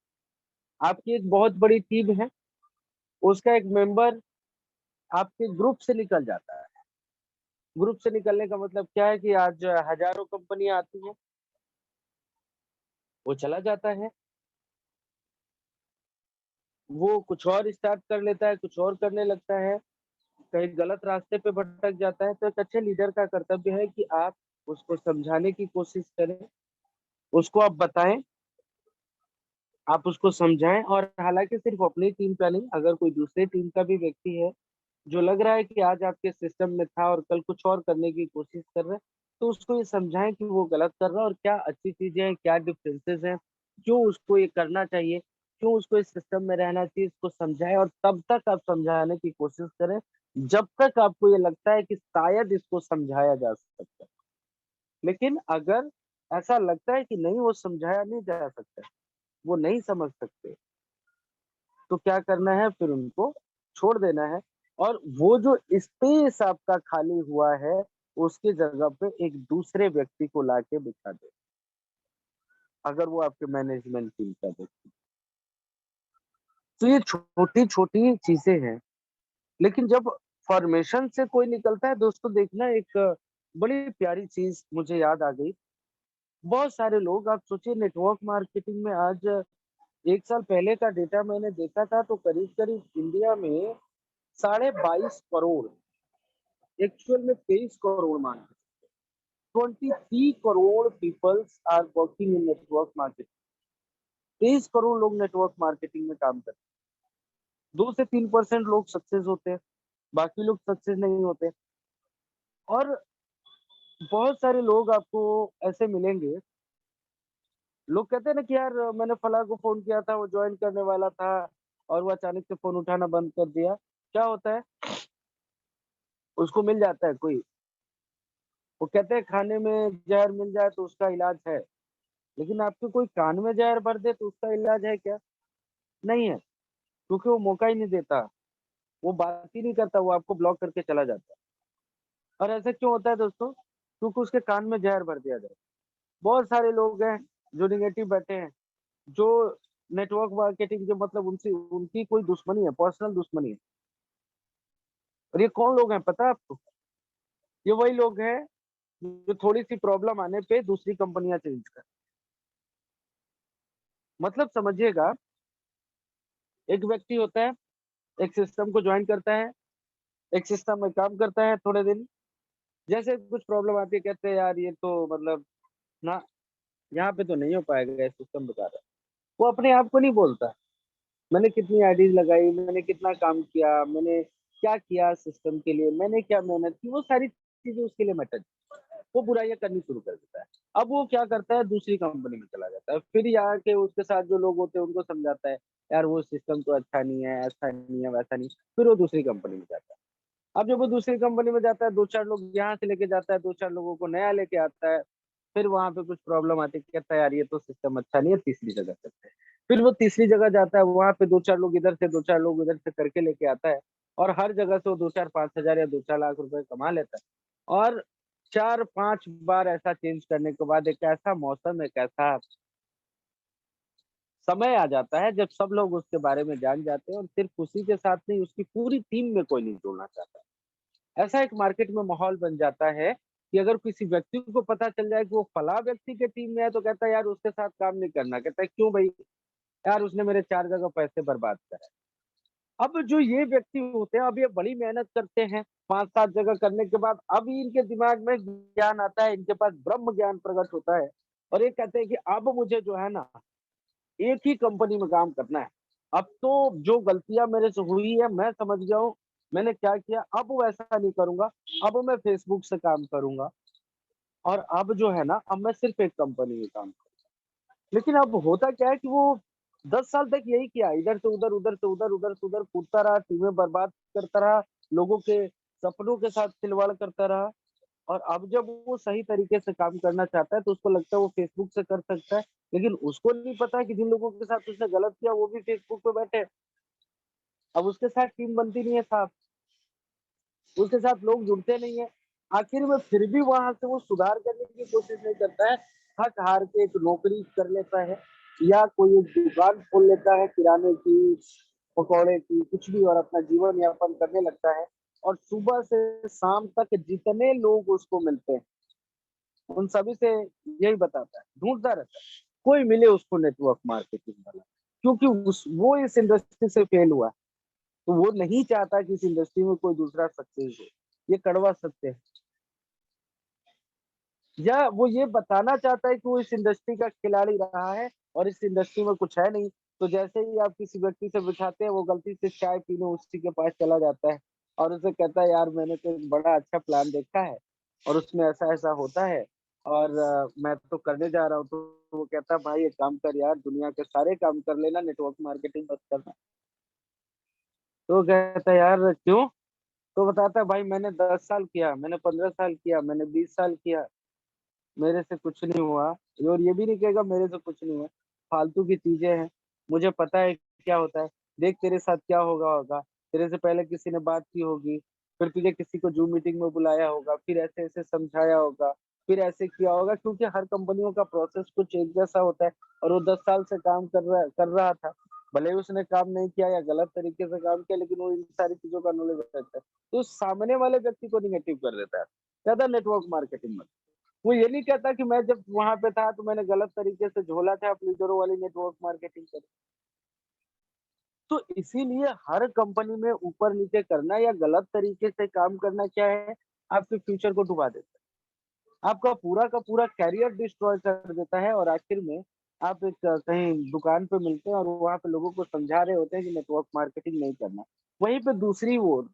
आपकी एक बहुत बड़ी टीम है, उसका एक मेंबर आपके ग्रुप से निकल जाता है। ग्रुप से निकलने का मतलब क्या है कि आज हज़ारों कंपनियाँ आती हैं, वो चला जाता है, वो कुछ और स्टार्ट कर लेता है, कुछ और करने लगता है, कहीं गलत रास्ते पे भटक जाता है, तो एक अच्छे लीडर का कर्तव्य है कि आप उसको समझाने की कोशिश करें, उसको आप बताएँ, आप उसको समझाएँ और हालाँकि सिर्फ़ अपनी टीम का नहीं, अगर कोई दूसरे टीम का भी व्यक्ति है जो लग रहा है कि आज आपके सिस्टम में था और कल कुछ और करने की कोशिश कर रहा है, तो उसको ये समझाएँ कि वो गलत कर रहा है और क्या अच्छी चीज़ें हैं, क्या डिफरेंसेस हैं, क्यों उसको ये करना चाहिए, क्यों उसको इस सिस्टम में रहना चाहिए, इसको समझाएँ और तब तक आप समझाने की कोशिश करें, जब तक आपको ये लगता है कि शायद इसको समझाया जा सकता है। लेकिन अगर ऐसा लगता है कि नहीं वो समझाया नहीं जा सकता है, वो नहीं समझ सकते, तो क्या करना है फिर उनको छोड़ देना है और वो जो स्पेस आपका खाली हुआ है, उसकी जगह पे एक दूसरे व्यक्ति को लाके बिठा दें, अगर वो आपके मैनेजमेंट टीम का व्यक्ति। तो ये छोटी-छोटी चीज़ें हैं, लेकिन जब फॉर्मेशन से कोई निकलता है दोस्तों। देखना, एक बड़ी प्यारी चीज मुझे याद आ गई। बहुत सारे लोग, आप सोचिए, नेटवर्क मार्केटिंग में आज 1 साल पहले का डेटा मैंने देखा था तो करीब करीब इंडिया में 22.5 करोड़, एक्चुअल में 23 crore man, 23 crore people are working in network marketing. 23 crore लोग नेटवर्क मार्केटिंग में काम करते हैं। 2 से 3% लोग सक्सेस होते हैं, बाकी लोग सक्सेस नहीं होते। और बहुत सारे लोग आपको ऐसे मिलेंगे, लोग कहते हैं ना कि यार मैंने फलां को फ़ोन किया था, वो जॉइन करने वाला था और वो अचानक से फ़ोन उठाना बंद कर दिया। क्या होता है? उसको मिल जाता है कोई, वो कहते हैं खाने में ज़हर मिल जाए तो उसका इलाज है, लेकिन आपके कोई कान में ज़हर भर दे तो उसका इलाज है क्या? नहीं है, क्योंकि वो मौका ही नहीं देता, वो बात ही नहीं करता, वो आपको ब्लॉक करके चला जाता है। और ऐसा क्यों होता है दोस्तों? क्योंकि उसके कान में ज़हर भर दिया जाए। बहुत सारे लोग हैं जो नेगेटिव बैठे हैं, जो नेटवर्क मार्केटिंग के मतलब उनसे उनकी कोई दुश्मनी है, पर्सनल दुश्मनी है। और ये कौन लोग हैं पता है आपको? ये वही लोग हैं जो थोड़ी-सी प्रॉब्लम आने पे दूसरी कंपनियाँ चेंज कर, मतलब समझिएगा, एक व्यक्ति होता है, एक सिस्टम को जॉइन करता है, एक सिस्टम में काम करता है थोड़े दिन, जैसे कुछ प्रॉब्लम आती है कहते हैं यार ये तो मतलब ना, यहाँ पे तो नहीं हो पाएगा, ये सिस्टम बेकार है। वो अपने आप को नहीं बोलता, मैंने कितनी आईडीज़ लगाई, मैंने कितना काम किया, मैंने क्या किया सिस्टम के लिए, मैंने क्या मेहनत की, वो सारी चीज़ें उसके लिए मैटर, वो बुराइयाँ करनी शुरू कर देता है। अब वो क्या करता है, दूसरी कंपनी में चला जाता है। फिर यहाँ के उसके साथ जो लोग होते हैं उनको समझाता है, यार वो सिस्टम तो अच्छा नहीं है, ऐसा नहीं है, वैसा नहीं। फिर वो दूसरी कंपनी में जाता है। अब जब वो दूसरी कंपनी में जाता है, 2-4 लोग यहाँ से लेके जाता है, 2-4 लोगों को नया लेके आता है। फिर वहाँ पे कुछ प्रॉब्लम आती है, कहता है यार ये तो सिस्टम अच्छा नहीं है, तीसरी जगह चलते हैं। फिर वो तीसरी जगह जाता है, वहाँ पे 2-4 लोग इधर से, 2-4 लोग उधर से करके लेके आता है और हर जगह से वो 2-4 5,000 या 2-4 लाख रुपए कमा लेता है। और 4-5 बार ऐसा चेंज करने के बाद एक ऐसा मौसम, एक ऐसा समय आ जाता है जब सब लोग उसके बारे में जान जाते हैं और सिर्फ उसी के साथ नहीं, उसकी पूरी टीम में कोई नहीं जुड़ना चाहता। ऐसा एक मार्केट में माहौल बन जाता है कि अगर किसी व्यक्ति को पता चल जाए कि वो फलाँ व्यक्ति के टीम में है तो कहता है यार उसके साथ काम नहीं करना। कहता है क्यों भई? यार उसने मेरे 4 जगह पैसे बर्बाद करे। अब जो ये व्यक्ति होते हैं, अब ये बड़ी मेहनत करते हैं, 5-7 जगह करने के बाद अब इनके दिमाग में ज्ञान आता है, इनके पास ब्रह्म ज्ञान प्रकट होता है और ये कहते हैं कि अब मुझे जो है ना, एक ही कंपनी में काम करना है। अब तो जो गलतियाँ मेरे से हुई है, मैं समझ गया हूँ, मैंने क्या किया, अब वैसा नहीं करूँगा, अब मैं फेसबुक से काम करूँगा और अब जो है ना, अब मैं सिर्फ़ एक कंपनी में काम करूँगा। लेकिन अब होता क्या है कि वो 10 साल तक यही किया, इधर से उधर, उधर से उधर, उधर से उधर कूदता रहा, टीमें बर्बाद करता रहा, लोगों के सपनों के साथ खिलवाड़ करता रहा और अब जब वो सही तरीके से काम करना चाहता है, तो उसको लगता है वो फेसबुक से कर सकता है, लेकिन उसको नहीं पता कि जिन लोगों के साथ उसने गलत किया, वो भी फेसबुक पे बैठे हैं। अब उसके साथ टीम बनती नहीं है साहब, उसके साथ लोग जुड़ते नहीं हैं। आखिर में फिर भी वहाँ से वो सुधार करने की कोशिश नहीं करता है, थक-हार के एक नौकरी कर लेता है या कोई एक दुकान खोल लेता है किराने की, पकौड़े की, कुछ भी और अपना जीवन यापन करने लगता है और सुबह से शाम तक जितने लोग उसको मिलते हैं, उन सभी से यही बताता है, ढूँढता रहता है, कोई मिले उसको नेटवर्क मार्केटिंग वाला, क्योंकि उस वो इस इंडस्ट्री से फेल हुआ है, तो वो नहीं चाहता कि इस इंडस्ट्री में कोई दूसरा सक्सेस हो। ये कड़वा सत्य है। या वो ये बताना चाहता है कि वो इस इंडस्ट्री का खिलाड़ी रहा है और इस इंडस्ट्री में कुछ है नहीं, तो जैसे ही आप किसी व्यक्ति से बिठाते हैं, वो गलती से चाय पीने उसी के पास चला जाता है और उसे कहता है, "यार, मैंने तो एक बड़ा अच्छा प्लान देखा है और उसमें ऐसा-ऐसा होता है और मैं तो करने जा रहा हूँ।" तो वो कहता है, "भाई, एक काम कर यार, दुनिया के सारे काम कर लेना, नेटवर्क मार्केटिंग मत करना।" तो वो कहता है, "यार, क्यों?" तो बताता है, "भाई, मैंने 10 साल किया, मैंने 15 साल किया, मैंने 20 साल किया। मेरे से कुछ नहीं हुआ और ये भी नहीं कहेगा मेरे से कुछ नहीं हुआ, फालतू की चीज़ें हैं, मुझे पता है क्या होता है, देख तेरे साथ क्या होगा होगा, तेरे से पहले किसी ने बात की होगी, फिर तुझे किसी को ज़ूम मीटिंग में बुलाया होगा, फिर ऐसे-ऐसे समझाया होगा, फिर ऐसे किया होगा क्योंकि हर कंपनियों का प्रोसेस कुछ एक जैसा होता है और वो 10 साल से काम कर रहा था। भले ही उसने काम नहीं किया या गलत तरीके से काम किया, लेकिन वो इन सारी चीजों का नॉलेज रखता है, तो सामने वाले व्यक्ति को निगेटिव कर देता है, कहता है नेटवर्क मार्केटिंग में। वो ये नहीं कहता कि मैं जब वहां पे था तो मैंने गलत तरीके से झोला था, आप लीडरों वाली नेटवर्क मार्केटिंग करी। तो इसीलिए हर कंपनी में ऊपर नीचे करना या गलत तरीके से काम करना क्या है, आपके फ्यूचर को डुबा देता है, आपका पूरा का पूरा करियर डिस्ट्रॉय कर देता है, और आखिर में आप एक कहीं दुकान पे मिलते हैं और वहां पे लोगों को समझा रहे होते हैं कि नेटवर्क मार्केटिंग नहीं करना। वहीं पे दूसरी ओर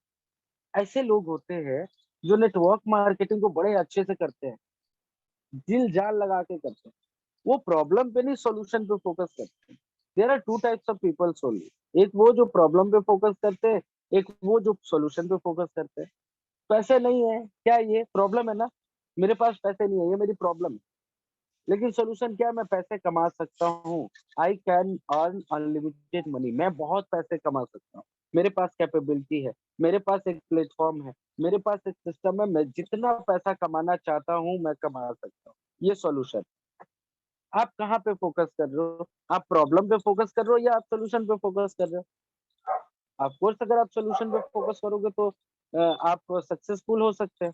ऐसे लोग होते हैं जो नेटवर्क मार्केटिंग को बड़े अच्छे से करते हैं, दिल जान लगा के करते हैं। वो प्रॉब्लम पे नहीं, सॉल्यूशन पे फोकस करते हैं। There are two types of peoples only, एक वो जो प्रॉब्लम पे फोकस करते हैं, एक वो जो सॉल्यूशन पे फोकस करते हैं। पैसे नहीं है, क्या ये प्रॉब्लम है ना? मेरे पास पैसे नहीं है, ये मेरी प्रॉब्लम है। लेकिन सॉल्यूशन क्या है? मैं पैसे कमा सकता हूँ। I can earn unlimited money, मैं बहुत पैसे कमा सकता हूँ। मेरे पास कैपेबिलिटी है, मेरे पास एक प्लेटफॉर्म है, मेरे पास एक सिस्टम है, मैं जितना पैसा कमाना चाहता हूँ मैं कमा सकता हूँ। ये सॉल्यूशन। आप कहाँ पे फोकस कर रहे हो? आप प्रॉब्लम पे फोकस कर रहे हो या आप सॉल्यूशन पे फोकस कर रहे हो? ऑफ कोर्स अगर आप सॉल्यूशन पे फोकस करोगे तो आप सक्सेसफुल हो सकते हैं।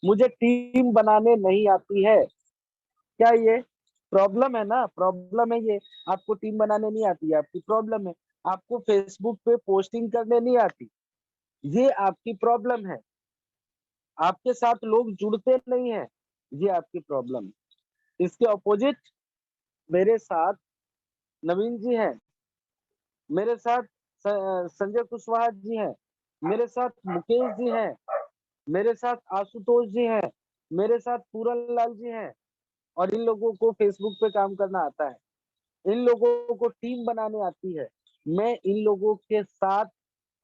मुझे टीम बनाने नहीं आती है, क्या ये प्रॉब्लम है ना? प्रॉब्लम है ये। आपको टीम बनाने नहीं आती है, आपकी प्रॉब्लम है। आपको फेसबुक पे पोस्टिंग करने नहीं आती, ये आपकी प्रॉब्लम है। आपके साथ लोग जुड़ते नहीं है, ये आपकी प्रॉब्लम है। इसके अपोजिट मेरे साथ नवीन जी हैं, मेरे साथ संजय कुशवाहा जी हैं, मेरे साथ मुकेश जी हैं, मेरे साथ आशुतोष जी हैं, मेरे साथ पूरन लाल जी हैं, और इन लोगों को फेसबुक पे काम करना आता है। इन लोगों को टीम बनाने आती है। मैं इन लोगों के साथ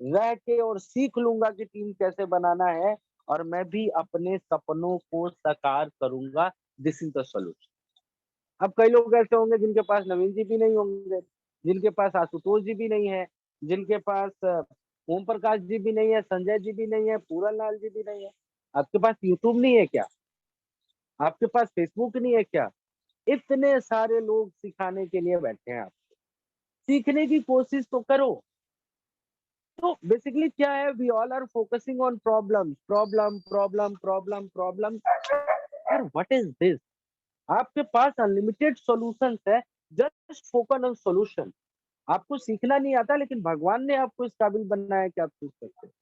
रह के और सीख लूंगा कि टीम कैसे बनाना है, और मैं भी अपने सपनों को साकार करूंगा। This is the solution. अब कई लोग ऐसे होंगे जिनके पास नवीन जी भी नहीं होंगे, जिनके पास आशुतोष जी भी नहीं है, जिनके पास ओम प्रकाश जी भी नहीं है, संजय जी भी नहीं है, पूरन लाल जी भी नहीं है। आपके पास यूट्यूब नहीं है क्या? आपके पास फेसबुक नहीं है क्या? इतने सारे लोग सिखाने के लिए बैठे हैं। आप सीखने की कोशिश तो करो। तो बेसिकली क्या है, we all are focusing on problem problem problem problem problem. यार व्हाट इज दिस? आपके पास अनलिमिटेड सॉल्यूशंस है, जस्ट फोकस ऑन सॉल्यूशन। आपको सीखना नहीं आता, लेकिन भगवान ने आपको इस काबिल बनाया है कि आप सीख सकते हो।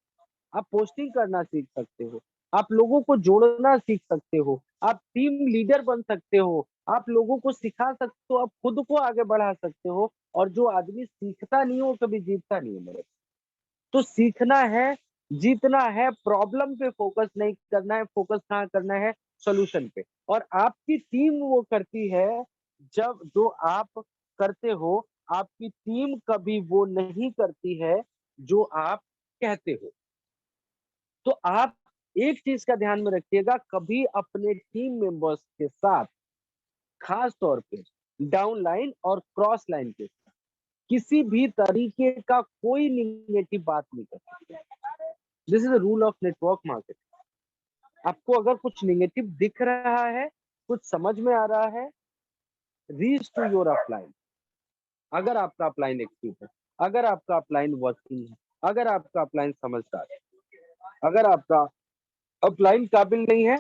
आप पोस्टिंग करना सीख सकते हो, आप लोगों को जोड़ना सीख सकते हो, आप टीम लीडर बन सकते हो, आप लोगों को सिखा सकते हो, आप खुद को आगे बढ़ा सकते हो। और जो आदमी सीखता नहीं हो कभी जीतता नहीं है मेरे। तो सीखना है, जीतना है, प्रॉब्लम पे फोकस नहीं करना है, फोकस कहाँ करना है? सॉल्यूशन पे। और आपकी टीम वो करती है, जब जो आप करते हो, आपकी टीम कभी वो नहीं करती है जो आप कहते हो। तो आप एक चीज का ध्यान में रखिएगा, कभी अपने टीम मेंबर्स के साथ, खास तौर पे डाउन लाइन और क्रॉस लाइन के साथ, किसी भी तरीके का कोई निगेटिव बात नहीं कर सकते। This is the rule of network marketing. आपको अगर कुछ निगेटिव दिख रहा है, कुछ समझ में आ रहा है, रीच टू योर अपलाइन। अगर आपका अपलाइन एक्टिव है, अगर आपका अपलाइन वर्किंग है, अगर आपका अपलाइन समझदार है, अगर आपका अपलाइन काबिल नहीं है,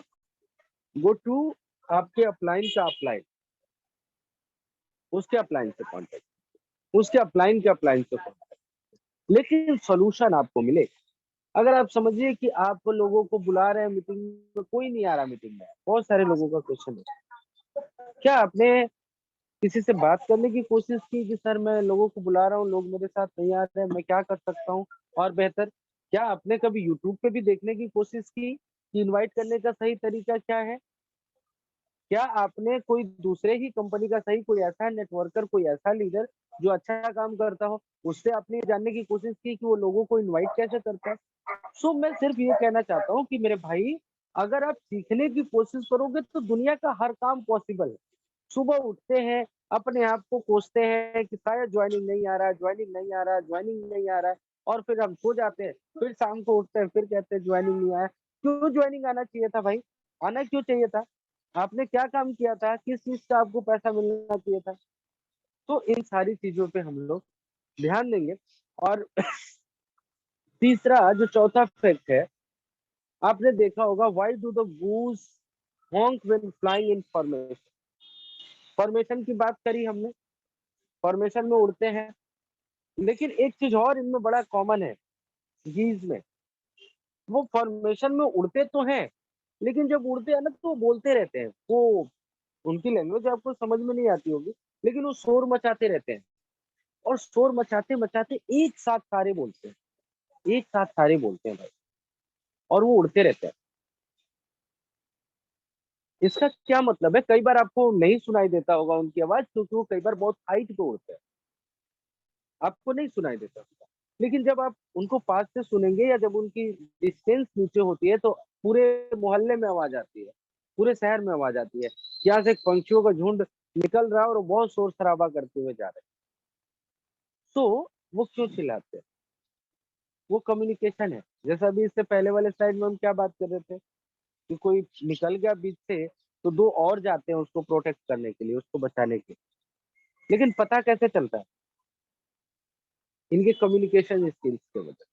गो टू आपके अपलाइन का अपलाइन, उसके अपलाइन से कॉन्टेक्ट, उसके अपलाइन के अपलाइन से कॉन्टेक्ट, लेकिन सोल्यूशन आपको मिले। अगर आप समझिए कि आप लोगों को बुला रहे हैं मीटिंग में, कोई नहीं आ रहा मीटिंग में, बहुत सारे लोगों का क्वेश्चन है, क्या आपने किसी से बात करने की कोशिश की कि सर मैं लोगों को बुला रहा हूँ, लोग मेरे साथ नहीं आ रहे हैं, मैं क्या कर सकता हूँ और बेहतर? क्या आपने कभी यूट्यूब पे भी देखने की कोशिश की कि इनवाइट करने का सही तरीका क्या है? क्या आपने कोई दूसरे ही कंपनी का सही कोई ऐसा नेटवर्कर, कोई ऐसा लीडर जो अच्छा काम करता हो, उससे आपने जानने की कोशिश की कि वो लोगों को इनवाइट कैसे करता है? सो मैं सिर्फ ये कहना चाहता हूँ कि मेरे भाई, अगर आप सीखने की कोशिश करोगे तो दुनिया का हर काम पॉसिबल है। सुबह उठते हैं, अपने आप को कोसते हैं कि शायद ज्वाइनिंग नहीं आ रहा है, ज्वाइनिंग नहीं आ रहा है, ज्वाइनिंग नहीं आ रहा है, और फिर हम सो जाते हैं, फिर शाम को उठते हैं, फिर कहते हैं ज्वाइनिंग नहीं आया। क्यों ज्वाइनिंग आना चाहिए था भाई? आना क्यों चाहिए था? आपने क्या काम किया था? किस चीज का आपको पैसा मिलना चाहिए था? तो इन सारी चीजों पे हम लोग ध्यान देंगे। और तीसरा जो चौथा फैक्ट है, आपने देखा होगा, why do the goose हॉन्क when flying in formation. Formation की बात करी हमने, फॉर्मेशन में उड़ते हैं, लेकिन एक चीज और इनमें बड़ा कॉमन है गीज में, वो फॉर्मेशन में उड़ते तो हैं, लेकिन जब उड़ते हैं ना तो वो बोलते रहते हैं। वो उनकी लैंग्वेज आपको समझ में नहीं आती होगी, लेकिन वो शोर मचाते रहते हैं, और शोर मचाते मचाते एक साथ सारे बोलते हैं, एक साथ सारे बोलते हैं भाई, और वो उड़ते रहते हैं। इसका क्या मतलब है, कई बार आपको नहीं सुनाई देता होगा उनकी आवाज, क्योंकि वो कई बार बहुत हाइट पे उड़ते हैं, आपको नहीं सुनाई देता होगा। लेकिन जब आप उनको पास से सुनेंगे, या जब उनकी डिस्टेंस नीचे होती है, तो पूरे मोहल्ले में आवाज आती है, पूरे शहर में आवाज आती है कि यहाँ से एक पंछियों का झुंड निकल रहा है और वो बहुत शोर शराबा करते हुए जा रहे हैं। तो वो क्यों चिल्लाते हैं? वो कम्युनिकेशन है। जैसा अभी इससे पहले वाले स्लाइड में हम क्या बात कर रहे थे, कि कोई निकल गया बीच से, तो दो और जाते हैं उसको प्रोटेक्ट करने के लिए, उसको बचाने के लिए। लेकिन पता कैसे चलता है? इनके कम्युनिकेशन स्किल्स के वजह।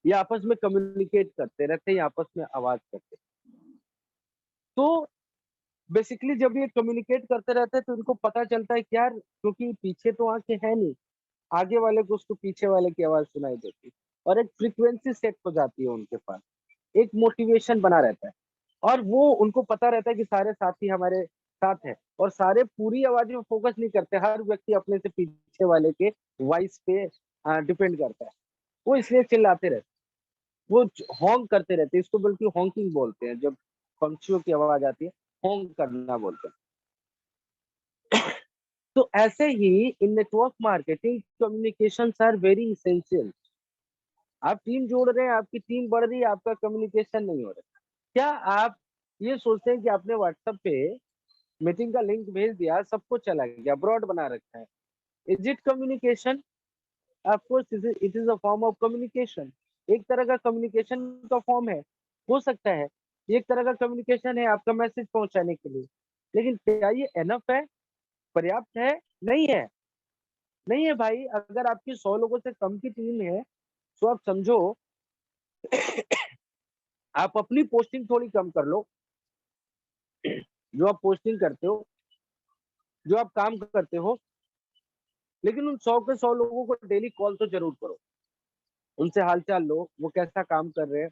ये आपस में कम्युनिकेट करते रहते हैं, ये आपस में आवाज करते हैं। तो बेसिकली जब ये कम्युनिकेट करते रहते हैं, तो इनको पता चलता है कि यार, क्योंकि पीछे तो आंखें है नहीं, आगे वाले को उसको पीछे वाले की आवाज सुनाई देती है, और एक फ्रीक्वेंसी सेट हो जाती है उनके पास, एक मोटिवेशन बना रहता है। और वो उनको पता रहता है कि सारे साथी हमारे साथ हैं, और सारे पूरी आवाज में फोकस नहीं करते, हर व्यक्ति अपने से पीछे वाले के वॉइस पे डिपेंड करता है। वो इसलिए चिल्लाते रहते, वो हॉन्क करते रहते हैं, इसको बल्कि हॉन्किंग बोलते हैं, जब पंछियों की आवाज आती है, हॉन्क करना बोलते हैं। तो ऐसे ही in network marketing communications are very essential. आप टीम जोड़ रहे हैं, आपकी टीम बढ़ रही है, आपका कम्युनिकेशन नहीं हो रहा है। क्या आप ये सोचते हैं कि आपने व्हाट्सएप पे मीटिंग का लिंक भेज दिया, सबको चला गया, ब्रॉड बना रखा है? Is it communication? Of course it is a form of communication. एक तरह का कम्युनिकेशन का फॉर्म है, हो सकता है ये एक तरह का कम्युनिकेशन है आपका मैसेज पहुंचाने के लिए। लेकिन क्या ये एनफ है, पर्याप्त है? नहीं है, नहीं है भाई। अगर आपकी 100 लोगों से कम की टीम है, तो आप समझो, आप अपनी पोस्टिंग थोड़ी कम कर लो, जो आप पोस्टिंग करते हो, जो आप काम करते हो, लेकिन उन 100 के 100 लोगों को डेली कॉल तो जरूर करो, उनसे हालचाल लो, वो कैसा काम कर रहे हैं,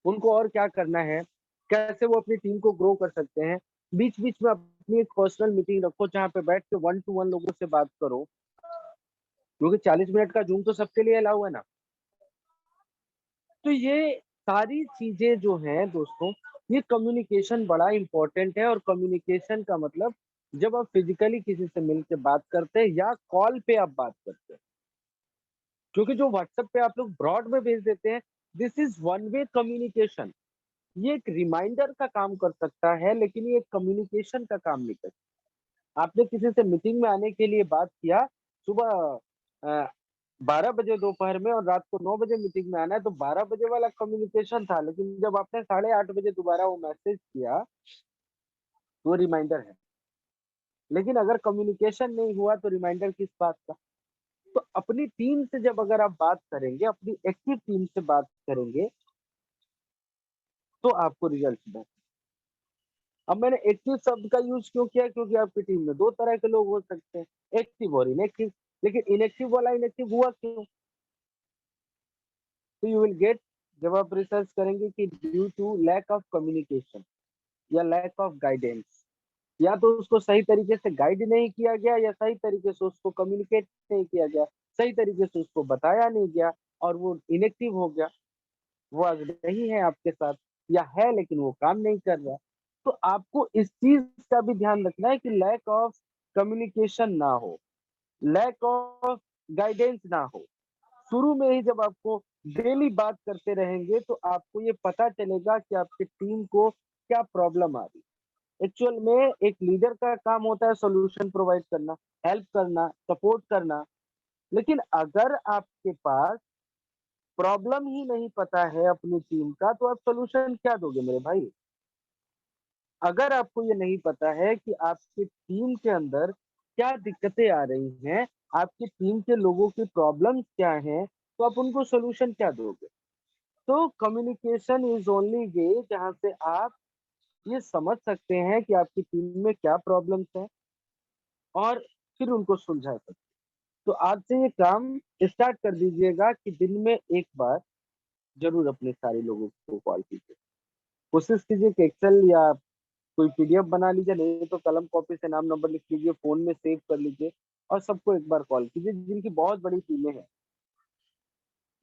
उनको और क्या करना है, कैसे वो अपनी टीम को ग्रो कर सकते हैं। बीच बीच में अपनी एक पर्सनल मीटिंग रखो, जहाँ पे बैठ के 1 to 1 लोगों से बात करो, क्योंकि 40 मिनट का जूम तो सबके लिए अलाउ है ना। तो ये सारी चीजें जो हैं दोस्तों, ये कम्युनिकेशन बड़ा इंपॉर्टेंट है। और कम्युनिकेशन का मतलब, जब आप फिजिकली किसी से मिलकर बात करते हैं, या कॉल पे आप बात करते हैं, क्योंकि जो व्हाट्सएप पे आप लोग ब्रॉड में भेज देते हैं, this is one way communication. ये एक रिमाइंडर का काम कर सकता है, लेकिन ये कम्युनिकेशन का काम नहीं करता। आपने किसी से मीटिंग में आने के लिए बात किया, सुबह 12 बजे दोपहर में, और रात को 9 बजे मीटिंग में आना है, तो 12 बजे वाला कम्युनिकेशन था, लेकिन जब आपने 8:30 बजे दोबारा वो मैसेज किया, तो वो रिमाइंडर है। लेकिन अगर कम्युनिकेशन नहीं हुआ, तो रिमाइंडर किस बात का? तो अपनी टीम से जब अगर आप बात करेंगे, अपनी एक्टिव टीम से बात करेंगे, तो आपको रिजल्ट मिलेगा। अब मैंने एक्टिव शब्द का यूज क्यों किया? क्योंकि आपकी टीम में दो तरह के लोग हो सकते हैं, एक्टिव और इनएक्टिव। लेकिन इनएक्टिव वाला इनएक्टिव हुआ क्यों? तो यू विल गेट, जब आप रिसर्च करेंगे, कि due to lack of communication या लैक ऑफ गाइडेंस, या तो उसको सही तरीके से गाइड नहीं किया गया, या सही तरीके से उसको कम्युनिकेट नहीं किया गया, सही तरीके से उसको बताया नहीं गया, और वो इनएक्टिव हो गया। वो आज नहीं है आपके साथ, या है लेकिन वो काम नहीं कर रहा। तो आपको इस चीज का भी ध्यान रखना है कि लैक ऑफ कम्युनिकेशन ना हो, लैक ऑफ गाइडेंस ना हो। शुरू में ही जब आपको डेली बात करते रहेंगे, तो आपको ये पता चलेगा कि आपकी टीम को क्या प्रॉब्लम आ रही है। एक्चुअल में एक लीडर का काम होता है सॉल्यूशन प्रोवाइड करना, हेल्प करना, सपोर्ट करना। लेकिन अगर आपके पास प्रॉब्लम ही नहीं पता है अपनी टीम का, तो आप सॉल्यूशन क्या दोगे मेरे भाई? अगर आपको ये नहीं पता है कि आपकी टीम के अंदर क्या दिक्कतें आ रही हैं, आपकी टीम के लोगों की प्रॉब्लम्स क्या हैं, तो आप उनको सॉल्यूशन क्या दोगे। तो कम्युनिकेशन इज ओनली वे जहाँ से आप ये समझ सकते हैं कि आपकी टीम में क्या प्रॉब्लम्स है और फिर उनको सुलझा सकते हैं। तो आज से ये काम स्टार्ट कर दीजिएगा कि दिन में एक बार जरूर अपने सारे लोगों को कॉल कीजिए। कोशिश कीजिए कि एक्सेल या कोई पीडीएफ बना लीजिए, नहीं तो कलम कॉपी से नाम नंबर लिख लीजिए, फोन में सेव कर लीजिए और सबको एक बार कॉल कीजिए। जिनकी बहुत बड़ी टीमें हैं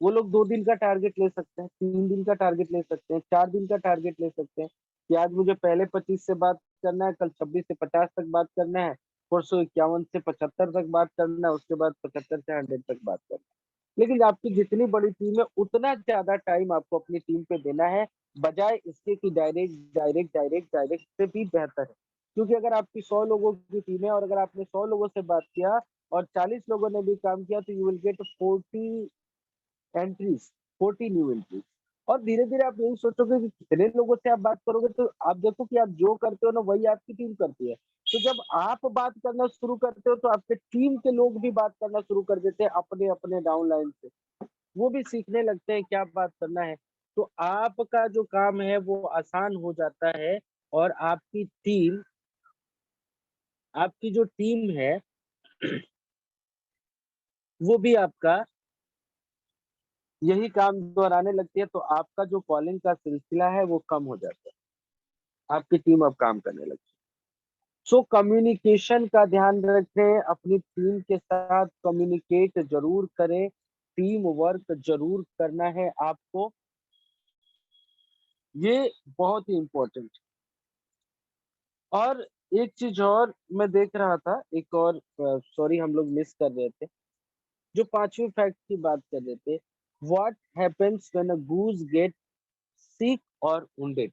वो लोग 2 दिन का टारगेट ले सकते हैं, 3 दिन का टारगेट ले सकते हैं, 4 दिन का टारगेट ले सकते हैं कि आज मुझे पहले 25 से बात करना है, कल 26 से 50 तक बात करना है, परसों 51 से 75 तक बात करना है, उसके बाद 75 से 100 तक बात करना है। लेकिन आपकी जितनी बड़ी टीम है उतना ज्यादा टाइम आपको अपनी टीम पे देना है, बजाय इसके कि डायरेक्ट डायरेक्ट डायरेक्ट डायरेक्ट से भी बेहतर है। क्योंकि अगर आपकी 100 लोगों की टीम है और अगर आपने 100 लोगों से बात किया और 40 लोगों ने भी काम किया तो you will get 40 entries, 40 new entries. और धीरे धीरे आप यही सोचोगे कि कितने लोगों से आप बात करोगे, तो आप देखो कि आप जो करते हो ना वही आपकी टीम करती है। तो जब आप बात करना शुरू करते हो तो आपके टीम के लोग भी बात करना शुरू कर देते हैं अपने अपने डाउन लाइन से, वो भी सीखने लगते हैं क्या बात करना है। तो आपका जो काम है वो आसान हो जाता है और आपकी जो टीम है वो भी आपका यही काम दोहराने लगती है, तो आपका जो कॉलिंग का सिलसिला है वो कम हो जाता है, आपकी टीम अब काम करने लगती है। सो कम्युनिकेशन का ध्यान रखें, अपनी टीम के साथ कम्युनिकेट जरूर करें, टीम वर्क जरूर करना है आपको, ये बहुत ही इम्पोर्टेंट। और एक चीज और मैं देख रहा था, एक और सॉरी हम लोग मिस कर रहे थे, जो 5वीं फैक्ट की बात कर रहे थे, what happens when a goose get sick और wounded।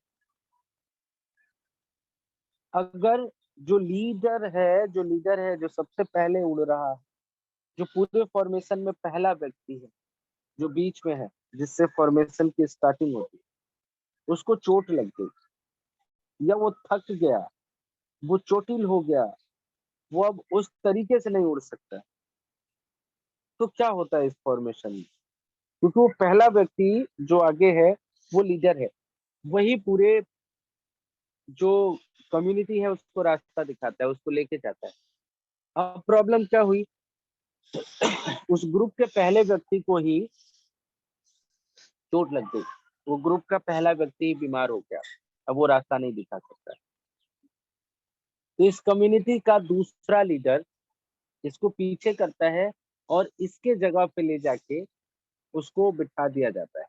अगर जो लीडर है जो सबसे पहले उड़ रहा है, जो पूरे फॉर्मेशन में पहला व्यक्ति है, जो बीच में है, जिससे फॉर्मेशन की स्टार्टिंग होती है, उसको चोट लग गई या वो थक गया, वो चोटिल हो गया, वो अब उस तरीके से नहीं उड़ सकता, तो क्या होता है इस फॉर्मेशन में। क्योंकि वो पहला व्यक्ति जो आगे है वो लीडर है, वही पूरे जो कम्युनिटी है उसको रास्ता दिखाता है, उसको लेके जाता है। अब प्रॉब्लम क्या हुई, उस ग्रुप के पहले व्यक्ति को ही चोट लग गई, वो ग्रुप का पहला व्यक्ति बीमार हो गया, अब वो रास्ता नहीं दिखा सकता। तो इस कम्युनिटी का दूसरा लीडर इसको पीछे करता है और इसके जगह पे ले जाके उसको बिठा दिया जाता है,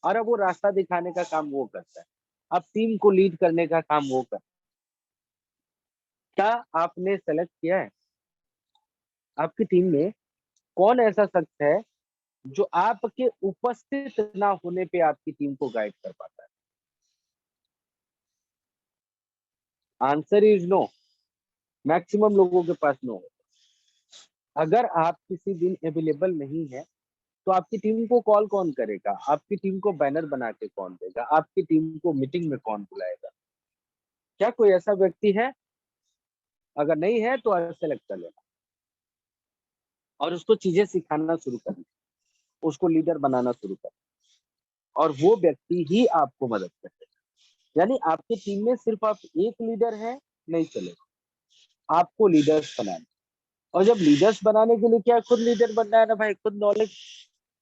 और अब वो रास्ता दिखाने का काम वो करता है, अब टीम को लीड करने का काम वो करता है। क्या आपने सेलेक्ट किया है आपकी टीम में कौन ऐसा शख्स है जो आपके उपस्थित ना होने पे आपकी टीम को गाइड कर पाता है। आंसर इज नो, मैक्सिमम लोगों के पास नो। अगर आप किसी दिन अवेलेबल नहीं है तो आपकी टीम को कॉल कौन करेगा, आपकी टीम को बैनर बना के कौन देगा, आपकी टीम को मीटिंग में कौन बुलाएगा। क्या कोई ऐसा व्यक्ति है? अगर नहीं है तो सेलेक्ट कर लेना और उसको चीजें सिखाना शुरू करना, उसको लीडर बनाना शुरू करना, और वो व्यक्ति ही आपको मदद करेगा। यानी आपकी टीम में सिर्फ आप एक लीडर है नहीं चलेगा, आपको लीडर्स बनाना। और जब लीडर्स बनाने के लिए क्या खुद लीडर बनना है ना भाई, खुद नॉलेज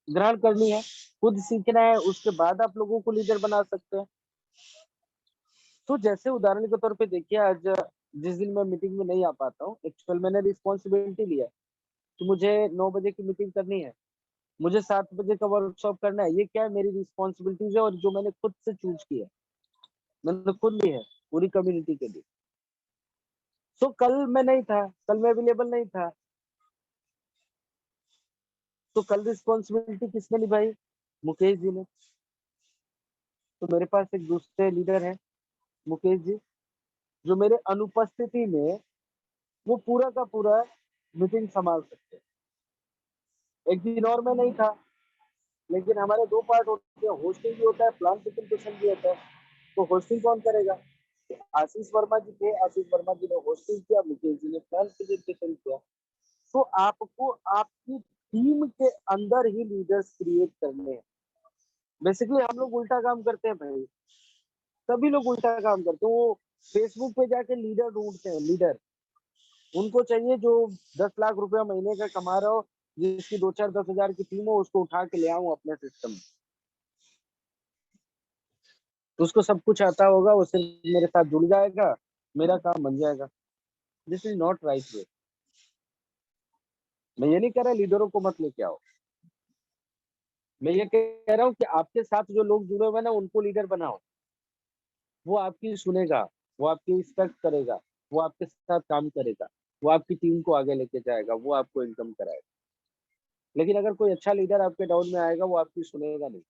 ग्रहण करनी है, खुद सीखना है, उसके बाद आप लोगों को लीडर बना सकते हैं। तो जैसे उदाहरण के तौर पे देखिए, आज जिस दिन मैं मीटिंग में नहीं आ पाता हूँ, एक्चुअल मैंने रिस्पॉन्सिबिलिटी लिया है कि मुझे 9 बजे की मीटिंग करनी है, मुझे 7 बजे का वर्कशॉप करना है, ये क्या है मेरी रिस्पॉन्सिबिलिटीज है और जो मैंने खुद से चूज किया, मैंने खुद ली है पूरी कम्युनिटी के लिए। तो कल मैं नहीं था, कल मैं अवेलेबल नहीं था, तो कल रिस्पॉन्सिबिलिटी किसने निभाई? मुकेश जी ने। तो मेरे पास एक दूसरे लीडर है, मुकेश जी, जो मेरे अनुपस्थिति में वो पूरा का पूरा मीटिंग संभाल सकते हैं। एक दिन और मैं नहीं था, लेकिन हमारे 2 पार्ट होते हैं, होस्टिंग भी होता है, प्लान प्रेजेंटेशन भी होता है। तो होस्टिंग कौन करेगा? आशीष वर्मा जी थे, आशीष वर्मा जी ने होस्टिंग किया, मुकेश जी ने प्लान प्रेजेंटेशन किया। तो आपको आपकी टीम के अंदर ही लीडर्स क्रिएट करने हैं। बेसिकली हम लोग उल्टा काम करते हैं भाई, सभी लोग उल्टा काम करते हैं। वो फेसबुक पे जाके लीडर ढूंढते हैं, लीडर उनको चाहिए जो 10 लाख रुपया महीने का कमा रहा हो, जिसकी 2-4-10 हजार की टीम हो, उसको उठा के ले आऊं अपने सिस्टम में। तो उसको सब कुछ आता होगा, वो सिर्फ मेरे साथ जुड़ जाएगा, मेरा काम बन जाएगा। This is not right way. मैं ये नहीं कह रहा लीडरों को मत लेके आओ, मैं ये कह रहा हूँ कि आपके साथ जो लोग जुड़े हुए हैं ना, उनको लीडर बनाओ। वो आपकी सुनेगा, वो आपकी रिस्पेक्ट करेगा, वो आपके साथ काम करेगा, वो आपकी टीम को आगे लेके जाएगा, वो आपको इनकम कराएगा। लेकिन अगर कोई अच्छा लीडर आपके डाउन में आएगा, वो आपकी सुनेगा नहीं,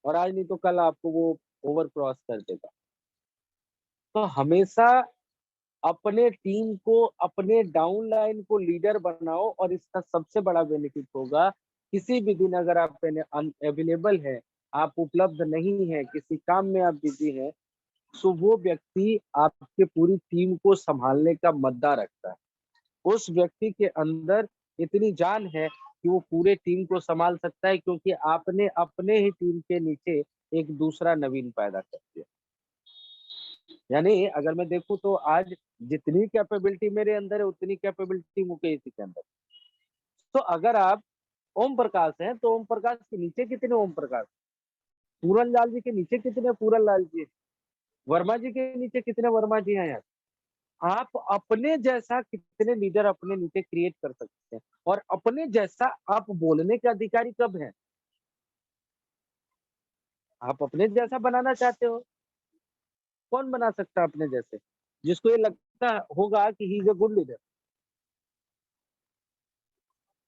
और आज नहीं तो कल आपको वो ओवर क्रॉस कर देगा। तो हमेशा अपने टीम को, अपने डाउन लाइन को लीडर बनाओ, और इसका सबसे बड़ा बेनिफिट होगा, किसी भी दिन अगर आप अवेलेबल है, आप उपलब्ध नहीं है, किसी काम में आप बिजी हैं, तो वो व्यक्ति आपके पूरी टीम को संभालने का मद्दा रखता है। उस व्यक्ति के अंदर इतनी जान है कि वो पूरे टीम को संभाल सकता है, क्योंकि आपने अपने ही टीम के नीचे एक दूसरा नवीन पैदा कर दिया। यानी अगर मैं देखूं तो आज जितनी कैपेबिलिटी मेरे अंदर है, उतनी कैपेबिलिटी मुकेश जी के अंदर। तो अगर आप ओम प्रकाश हैं, तो ओम प्रकाश के नीचे कितने ओम प्रकाश, पूरन लाल जी के नीचे कितने पूरन लाल जी, वर्मा जी के नीचे कितने वर्मा जी हैं यार। आप अपने जैसा कितने लीडर अपने नीचे क्रिएट कर सकते हैं, और अपने जैसा आप बोलने के अधिकारी कब हैं। आप अपने जैसा बनाना चाहते हो, कौन बना सकता है अपने जैसे, जिसको ये लगता होगा कि he is a good leader.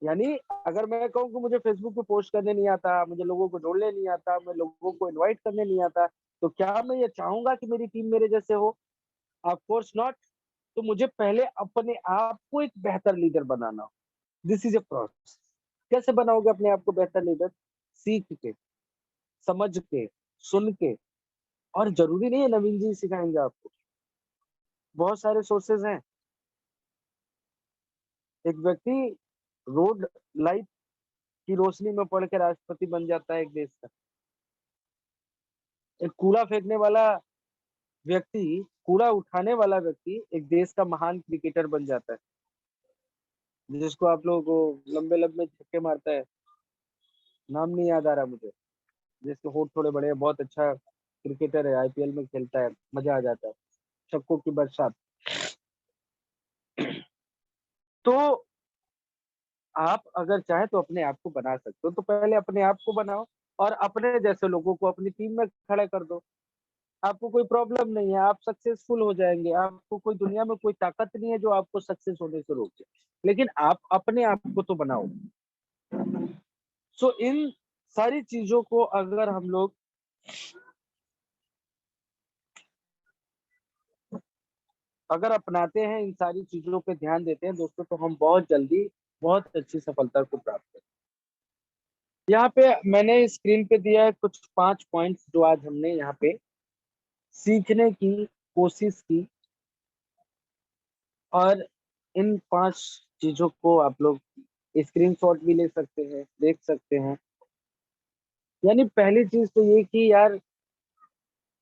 यानी अगर मैं कहूँ कि मुझे फेसबुक पे पोस्ट करने नहीं आता, मुझे लोगों को जोड़ने नहीं आता, मैं लोगों को इनवाइट करने नहीं आता, तो क्या मैं ये चाहूंगा कि मेरी टीम मेरे जैसे हो? Of course not. तो मुझे पहले अपने आप को एक बेहतर लीडर बनाना हो। This is a process. कैसे बनाओगे अपने आप को बेहतर लीडर? सीख के, समझ के, सुन के। और जरूरी नहीं है नवीन जी सिखाएंगे आपको, बहुत सारे सोर्सेज हैं। एक व्यक्ति रोड लाइट की रोशनी में पढ़ के राष्ट्रपति बन जाता है एक देश का। एक कूड़ा फेंकने वाला व्यक्ति, कूड़ा उठाने वाला व्यक्ति एक देश का महान क्रिकेटर बन जाता है, जिसको आप लोग लंबे लंबे छक्के मारता है। नाम नहीं याद आ रहा मुझे, जिसके होठ थोड़े बड़े हैं, बहुत अच्छा क्रिकेटर है, आईपीएल में खेलता है, मजा आ जाता है, छक्कों की बरसात। तो आप अगर चाहे तो अपने आप को बना सकते हो, तो पहले अपने आप को बनाओ, और अपने जैसे लोगों को अपनी टीम में खड़ा कर दो। आपको कोई प्रॉब्लम नहीं है, आप सक्सेसफुल हो जाएंगे। आपको कोई दुनिया में कोई ताकत नहीं है जो आपको सक्सेस होने से रोके, लेकिन आप अपने आप को तो बनाओ। सो इन सारी चीजों को अगर हम लोग अगर अपनाते हैं, इन सारी चीजों पे ध्यान देते हैं दोस्तों, तो हम बहुत जल्दी बहुत अच्छी सफलता को प्राप्त करें। यहाँ पे मैंने स्क्रीन पे दिया है कुछ 5 पॉइंट्स, जो आज हमने यहाँ पे सीखने की कोशिश की, और इन 5 चीजों को आप लोग स्क्रीनशॉट भी ले सकते हैं, देख सकते हैं। यानी पहली चीज तो ये कि यार,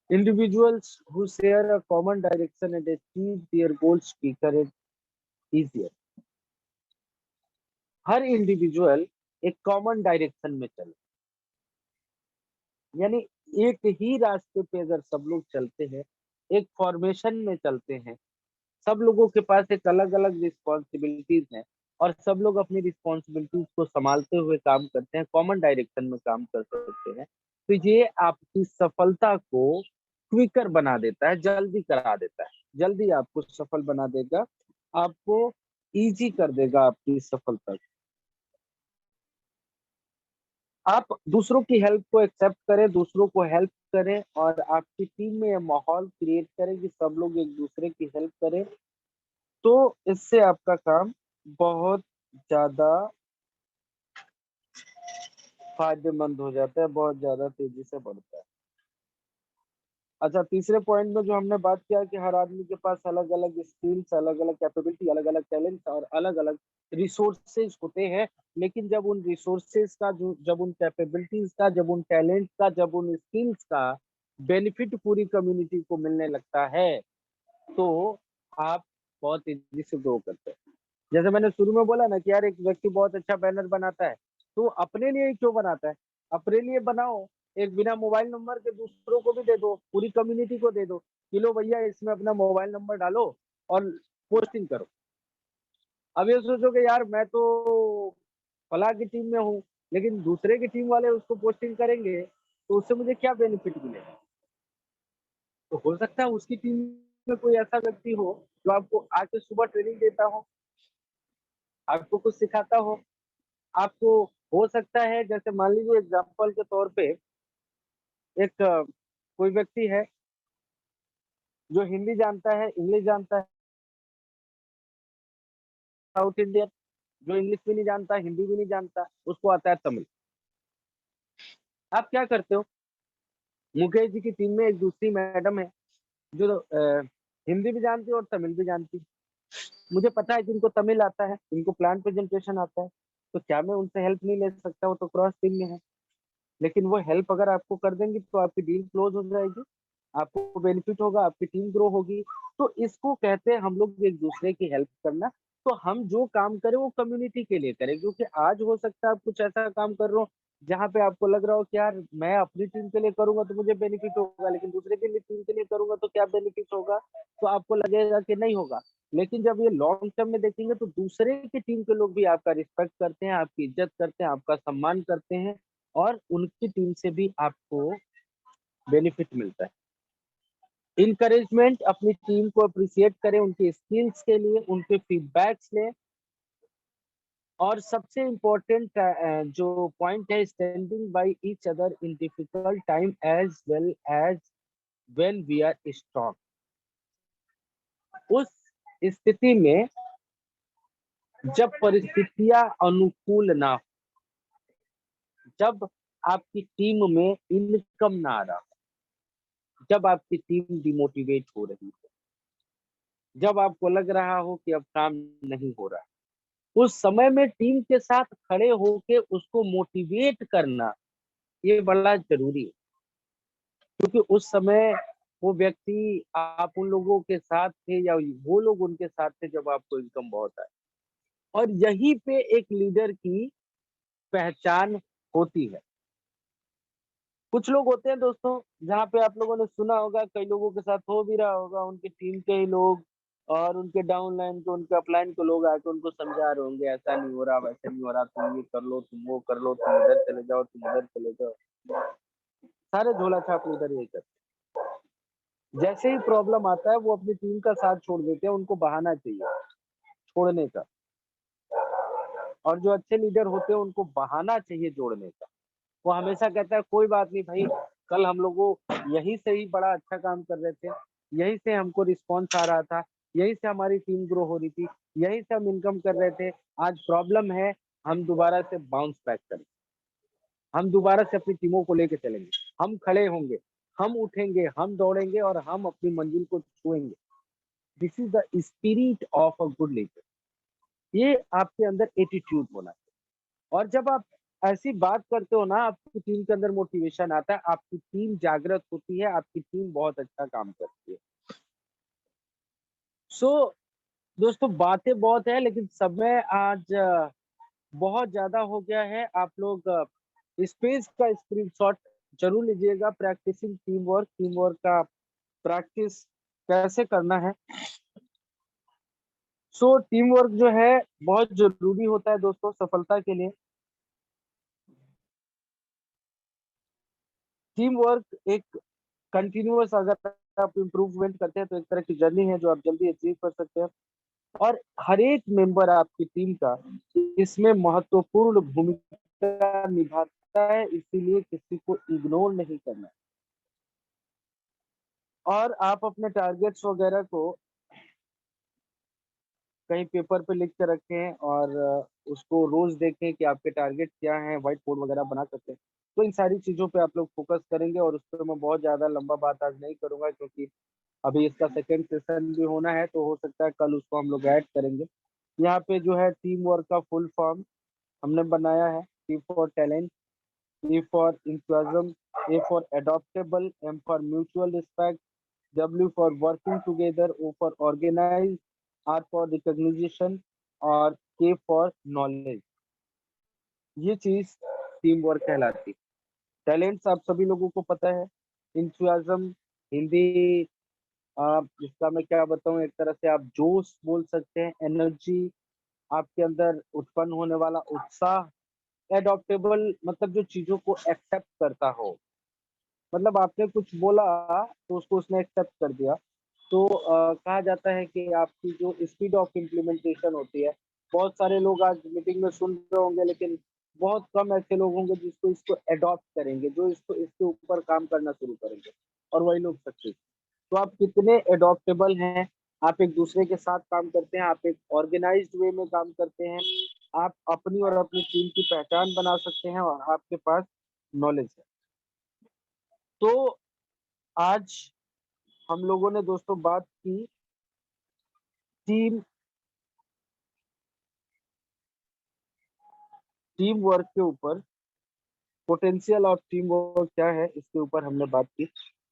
individuals who share a common direction and achieve their goals quicker and easier। Her individual एक कॉमन डायरेक्शन में चले, यानी एक ही रास्ते पे अगर सब लोग चलते हैं, एक फॉर्मेशन में चलते हैं, सब लोगों के पास एक अलग अलग रिस्पॉन्सिबिलिटीज हैं, और सब लोग अपनी रिस्पॉन्सिबिलिटीज को संभालते हुए काम करते हैं, कॉमन डायरेक्शन में काम कर सकते हैं, तो ये आपकी सफलता को क्विकर बना देता है, जल्दी करा देता है, जल्दी आपको सफल बना देगा, आपको इजी कर देगा आपकी सफलता। आप दूसरों की हेल्प को एक्सेप्ट करें, दूसरों को हेल्प करें, और आपकी टीम में यह माहौल क्रिएट करें कि सब लोग एक दूसरे की हेल्प करें। तो इससे आपका काम बहुत ज्यादा फायदेमंद हो जाता है, बहुत ज्यादा तेजी से बढ़ता है। अच्छा, तीसरे पॉइंट में जो हमने बात किया कि हर आदमी के पास अलग अलग स्किल्स, अलग अलग कैपेबिलिटी, अलग अलग टैलेंट और अलग अलग रिसोर्सेज होते हैं। लेकिन जब उन रिसोर्सेज का जब उन कैपेबिलिटीज का, जब उन टैलेंट का, जब उन स्किल्स का बेनिफिट पूरी कम्युनिटी को मिलने लगता है, तो आप बहुत तेजी से ग्रो करते हैं। जैसे मैंने शुरू में बोला ना कि यार एक व्यक्ति बहुत अच्छा बैनर बनाता है, तो अपने लिए ही क्यों बनाता है? अपने लिए बनाओ, एक बिना मोबाइल नंबर के दूसरों को भी दे दो, पूरी कम्युनिटी को दे दो कि लो भैया इसमें अपना मोबाइल नंबर डालो और पोस्टिंग करो। अब ये सोचो कि यार मैं तो फला की टीम में हूँ, लेकिन दूसरे की टीम वाले उसको पोस्टिंग करेंगे तो उससे मुझे क्या बेनिफिट मिलेगा? तो हो सकता है उसकी टीम में कोई ऐसा व्यक्ति हो जो आपको आके सुबह ट्रेनिंग देता हो, आपको कुछ सिखाता हो। आपको हो सकता है, जैसे मान लीजिए एग्जांपल के तौर पे एक कोई व्यक्ति है जो हिंदी जानता है, इंग्लिश जानता है, साउथ इंडियन, जो इंग्लिश भी नहीं जानता, हिंदी भी नहीं जानता, उसको आता है तमिल। आप क्या करते हो? मुकेश जी की टीम में एक दूसरी मैडम है जो हिंदी भी जानती है और तमिल भी जानती है। मुझे पता है कि इनको तमिल आता है, इनको प्लान प्रेजेंटेशन आता है, तो क्या मैं उनसे हेल्प नहीं ले सकता? वो तो क्रॉस टीम में है। लेकिन वो हेल्प अगर आपको कर देंगी तो आपकी डील क्लोज हो जाएगी, आपको बेनिफिट होगा, आपकी टीम ग्रो होगी। तो इसको कहते हैं हम लोग एक दूसरे की हेल्प करना। तो हम जो काम करें वो कम्युनिटी के लिए करें, क्योंकि आज हो सकता है आप कुछ ऐसा काम कर रहे हो जहाँ पे आपको लग रहा हो कि यार मैं अपनी टीम के लिए करूंगा तो मुझे बेनिफिट होगा, लेकिन दूसरे के लिए टीम के लिए करूंगा तो क्या बेनिफिट होगा? तो आपको लगेगा कि नहीं होगा। लेकिन जब ये लॉन्ग टर्म में देखेंगे तो दूसरे की टीम के लोग भी आपका रिस्पेक्ट करते हैं, आपकी इज्जत करते हैं, आपका सम्मान करते हैं, और उनकी टीम से भी आपको बेनिफिट मिलता है। इनकरेजमेंट, अपनी टीम को अप्रिशिएट करें उनके स्किल्स के लिए, उनके फीडबैक्स लें। और सबसे इम्पोर्टेंट जो पॉइंट है, standing by each other in difficult time as well as when we are strong. उस स्थिति में जब परिस्थितियां अनुकूल ना हो, जब आपकी टीम में इनकम ना आ रहा, जब आपकी टीम डिमोटिवेट हो रही है, जब आपको लग रहा हो कि अब काम नहीं हो रहा, उस समय में टीम के साथ खड़े होके उसको मोटिवेट करना ये बड़ा जरूरी है। क्योंकि उस समय वो व्यक्ति, आप उन लोगों के साथ थे या वो लोग उनके साथ थे जब आपको इनकम बहुत आए। और यहीं पे एक लीडर की पहचान होती है। कुछ लोग होते हैं दोस्तों, जहाँ पे आप लोगों ने सुना होगा, कई लोगों के साथ हो भी रहा होगा, उनकी टीम के ही लोग और उनके डाउन लाइन के, उनके अपलाइन के लोग आके उनको समझा रहे होंगे ऐसा नहीं हो रहा, वैसा नहीं हो रहा, तुम ये कर लो, तुम वो कर लो, तुम इधर चले जाओ, तुम उधर चले जाओ। सारे झोला छाप लीडर यही करते हैं। जैसे ही प्रॉब्लम आता है वो अपनी टीम का साथ छोड़ देते हैं, उनको बहाना चाहिए छोड़ने का। और जो अच्छे लीडर होते हैं उनको बहाना चाहिए जोड़ने का। वो हमेशा कहता है कोई बात नहीं भाई, कल हम लोगों यहीं से ही बड़ा अच्छा काम कर रहे थे, यहीं से हमको रिस्पॉन्स आ रहा था, यहीं से हमारी टीम ग्रो हो रही थी, यहीं से हम इनकम कर रहे थे। आज प्रॉब्लम है, हम दोबारा से बाउंस बैक करें, हम दोबारा से अपनी टीमों को लेके चलेंगे, हम खड़े होंगे, हम उठेंगे, हम दौड़ेंगे और हम अपनी मंजिल को छुएंगे। This is the spirit of a good leader. ये आपके अंदर एटीट्यूड होना चाहिए। और जब आप ऐसी बात करते हो ना, आपकी टीम के अंदर मोटिवेशन आता है, आपकी टीम जागृत होती है, आपकी टीम बहुत अच्छा काम करती है। सो दोस्तों, बातें बहुत है लेकिन समय आज बहुत ज्यादा हो गया है। आप लोग स्पेस का स्क्रीनशॉट जरूर लीजिएगा। Practising team work, team work का प्रैक्टिस कैसे करना है। सो टीम वर्क जो है बहुत जरूरी होता है दोस्तों सफलता के लिए। टीम वर्क एक कंटिन्यूअस, अगर आप इम्प्रूवमेंट करते हैं तो एक तरह की जर्नी है जो आप जल्दी अचीव कर सकते हैं। और हर एक मेंबर आपकी टीम का इसमें महत्वपूर्ण भूमिका निभाता है, इसीलिए किसी को इग्नोर नहीं करना। और आप अपने टारगेट्स वगैरह को कहीं पेपर पे लिख के रखें और उसको रोज देखें कि आपके टारगेट क्या हैं, व्हाइट बोर्ड वगैरह बना सकते हैं। तो इन सारी चीजों पे आप लोग फोकस करेंगे और उस पर मैं बहुत ज्यादा लंबा बात आज नहीं करूंगा, क्योंकि अभी इसका सेकंड सेशन भी होना है, तो हो सकता है कल उसको हम लोग ऐड करेंगे। यहाँ पे जो है टीम वर्क का फुल फॉर्म हमने बनाया है। T for talent, E for enthusiasm, A for adaptable, M for mutual respect, W for working together, O for organize, R for recognition और K for knowledge। ये चीज टीम वर्क कहलाती है। Talents आप सभी लोगों को पता है। इंथुजियाज्म हिंदी, जिसका मैं क्या बताऊं, एक तरह से आप जोश बोल सकते हैं, एनर्जी, आपके अंदर उत्पन्न होने वाला उत्साह। एडॉप्टेबल मतलब जो चीजों को एक्सेप्ट करता हो, मतलब आपने कुछ बोला तो उसको उसने एक्सेप्ट कर दिया। तो कहा जाता है कि आपकी जो स्पीड ऑफ इम्प्लीमेंटेशन होती है, बहुत सारे लोग आज मीटिंग में सुन रहे होंगे, लेकिन बहुत कम ऐसे लोग होंगे जिसको इसको अडॉप्ट करेंगे, जो इसको इसके ऊपर काम करना शुरू करेंगे, और वही लोग सक्सेस। तो आप कितने एडॉप्टेबल हैं, आप एक दूसरे के साथ काम करते हैं, आप एक ऑर्गेनाइज्ड वे में काम करते हैं, आप अपनी और अपनी टीम की पहचान बना सकते हैं, और आपके पास नॉलेज है। तो आज हम लोगों ने दोस्तों बात की टीम टीम वर्क के ऊपर। पोटेंशियल ऑफ टीम वर्क क्या है, इसके ऊपर हमने बात की।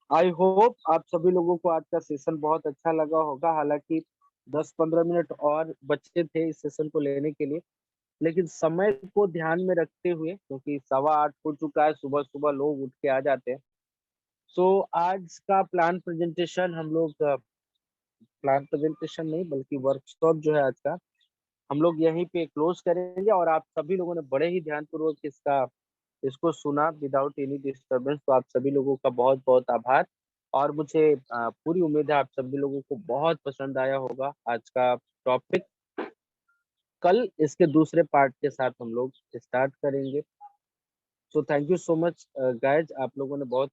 आई होप आप सभी लोगों को आज का सेशन बहुत अच्छा लगा होगा। हालांकि 10-15 मिनट और बचे थे इस सेशन को लेने के लिए, लेकिन समय को ध्यान में रखते हुए, क्योंकि 7:15 हो चुका है, सुबह सुबह लोग उठ के आ जाते हैं। सो आज का प्लान प्रेजेंटेशन हम लोग, प्लान प्रेजेंटेशन नहीं बल्कि वर्कशॉप जो है आज का, हम लोग यहीं पे क्लोज करेंगे। और आप सभी लोगों ने बड़े ही ध्यानपूर्वक इसको सुना विदाउट एनी डिस्टरबेंस, तो आप सभी लोगों का बहुत बहुत आभार। और मुझे पूरी उम्मीद है आप सभी लोगों को बहुत पसंद आया होगा आज का टॉपिक। कल इसके दूसरे पार्ट के साथ हम लोग स्टार्ट करेंगे। So thank you so much guys, आप लोगों ने बहुत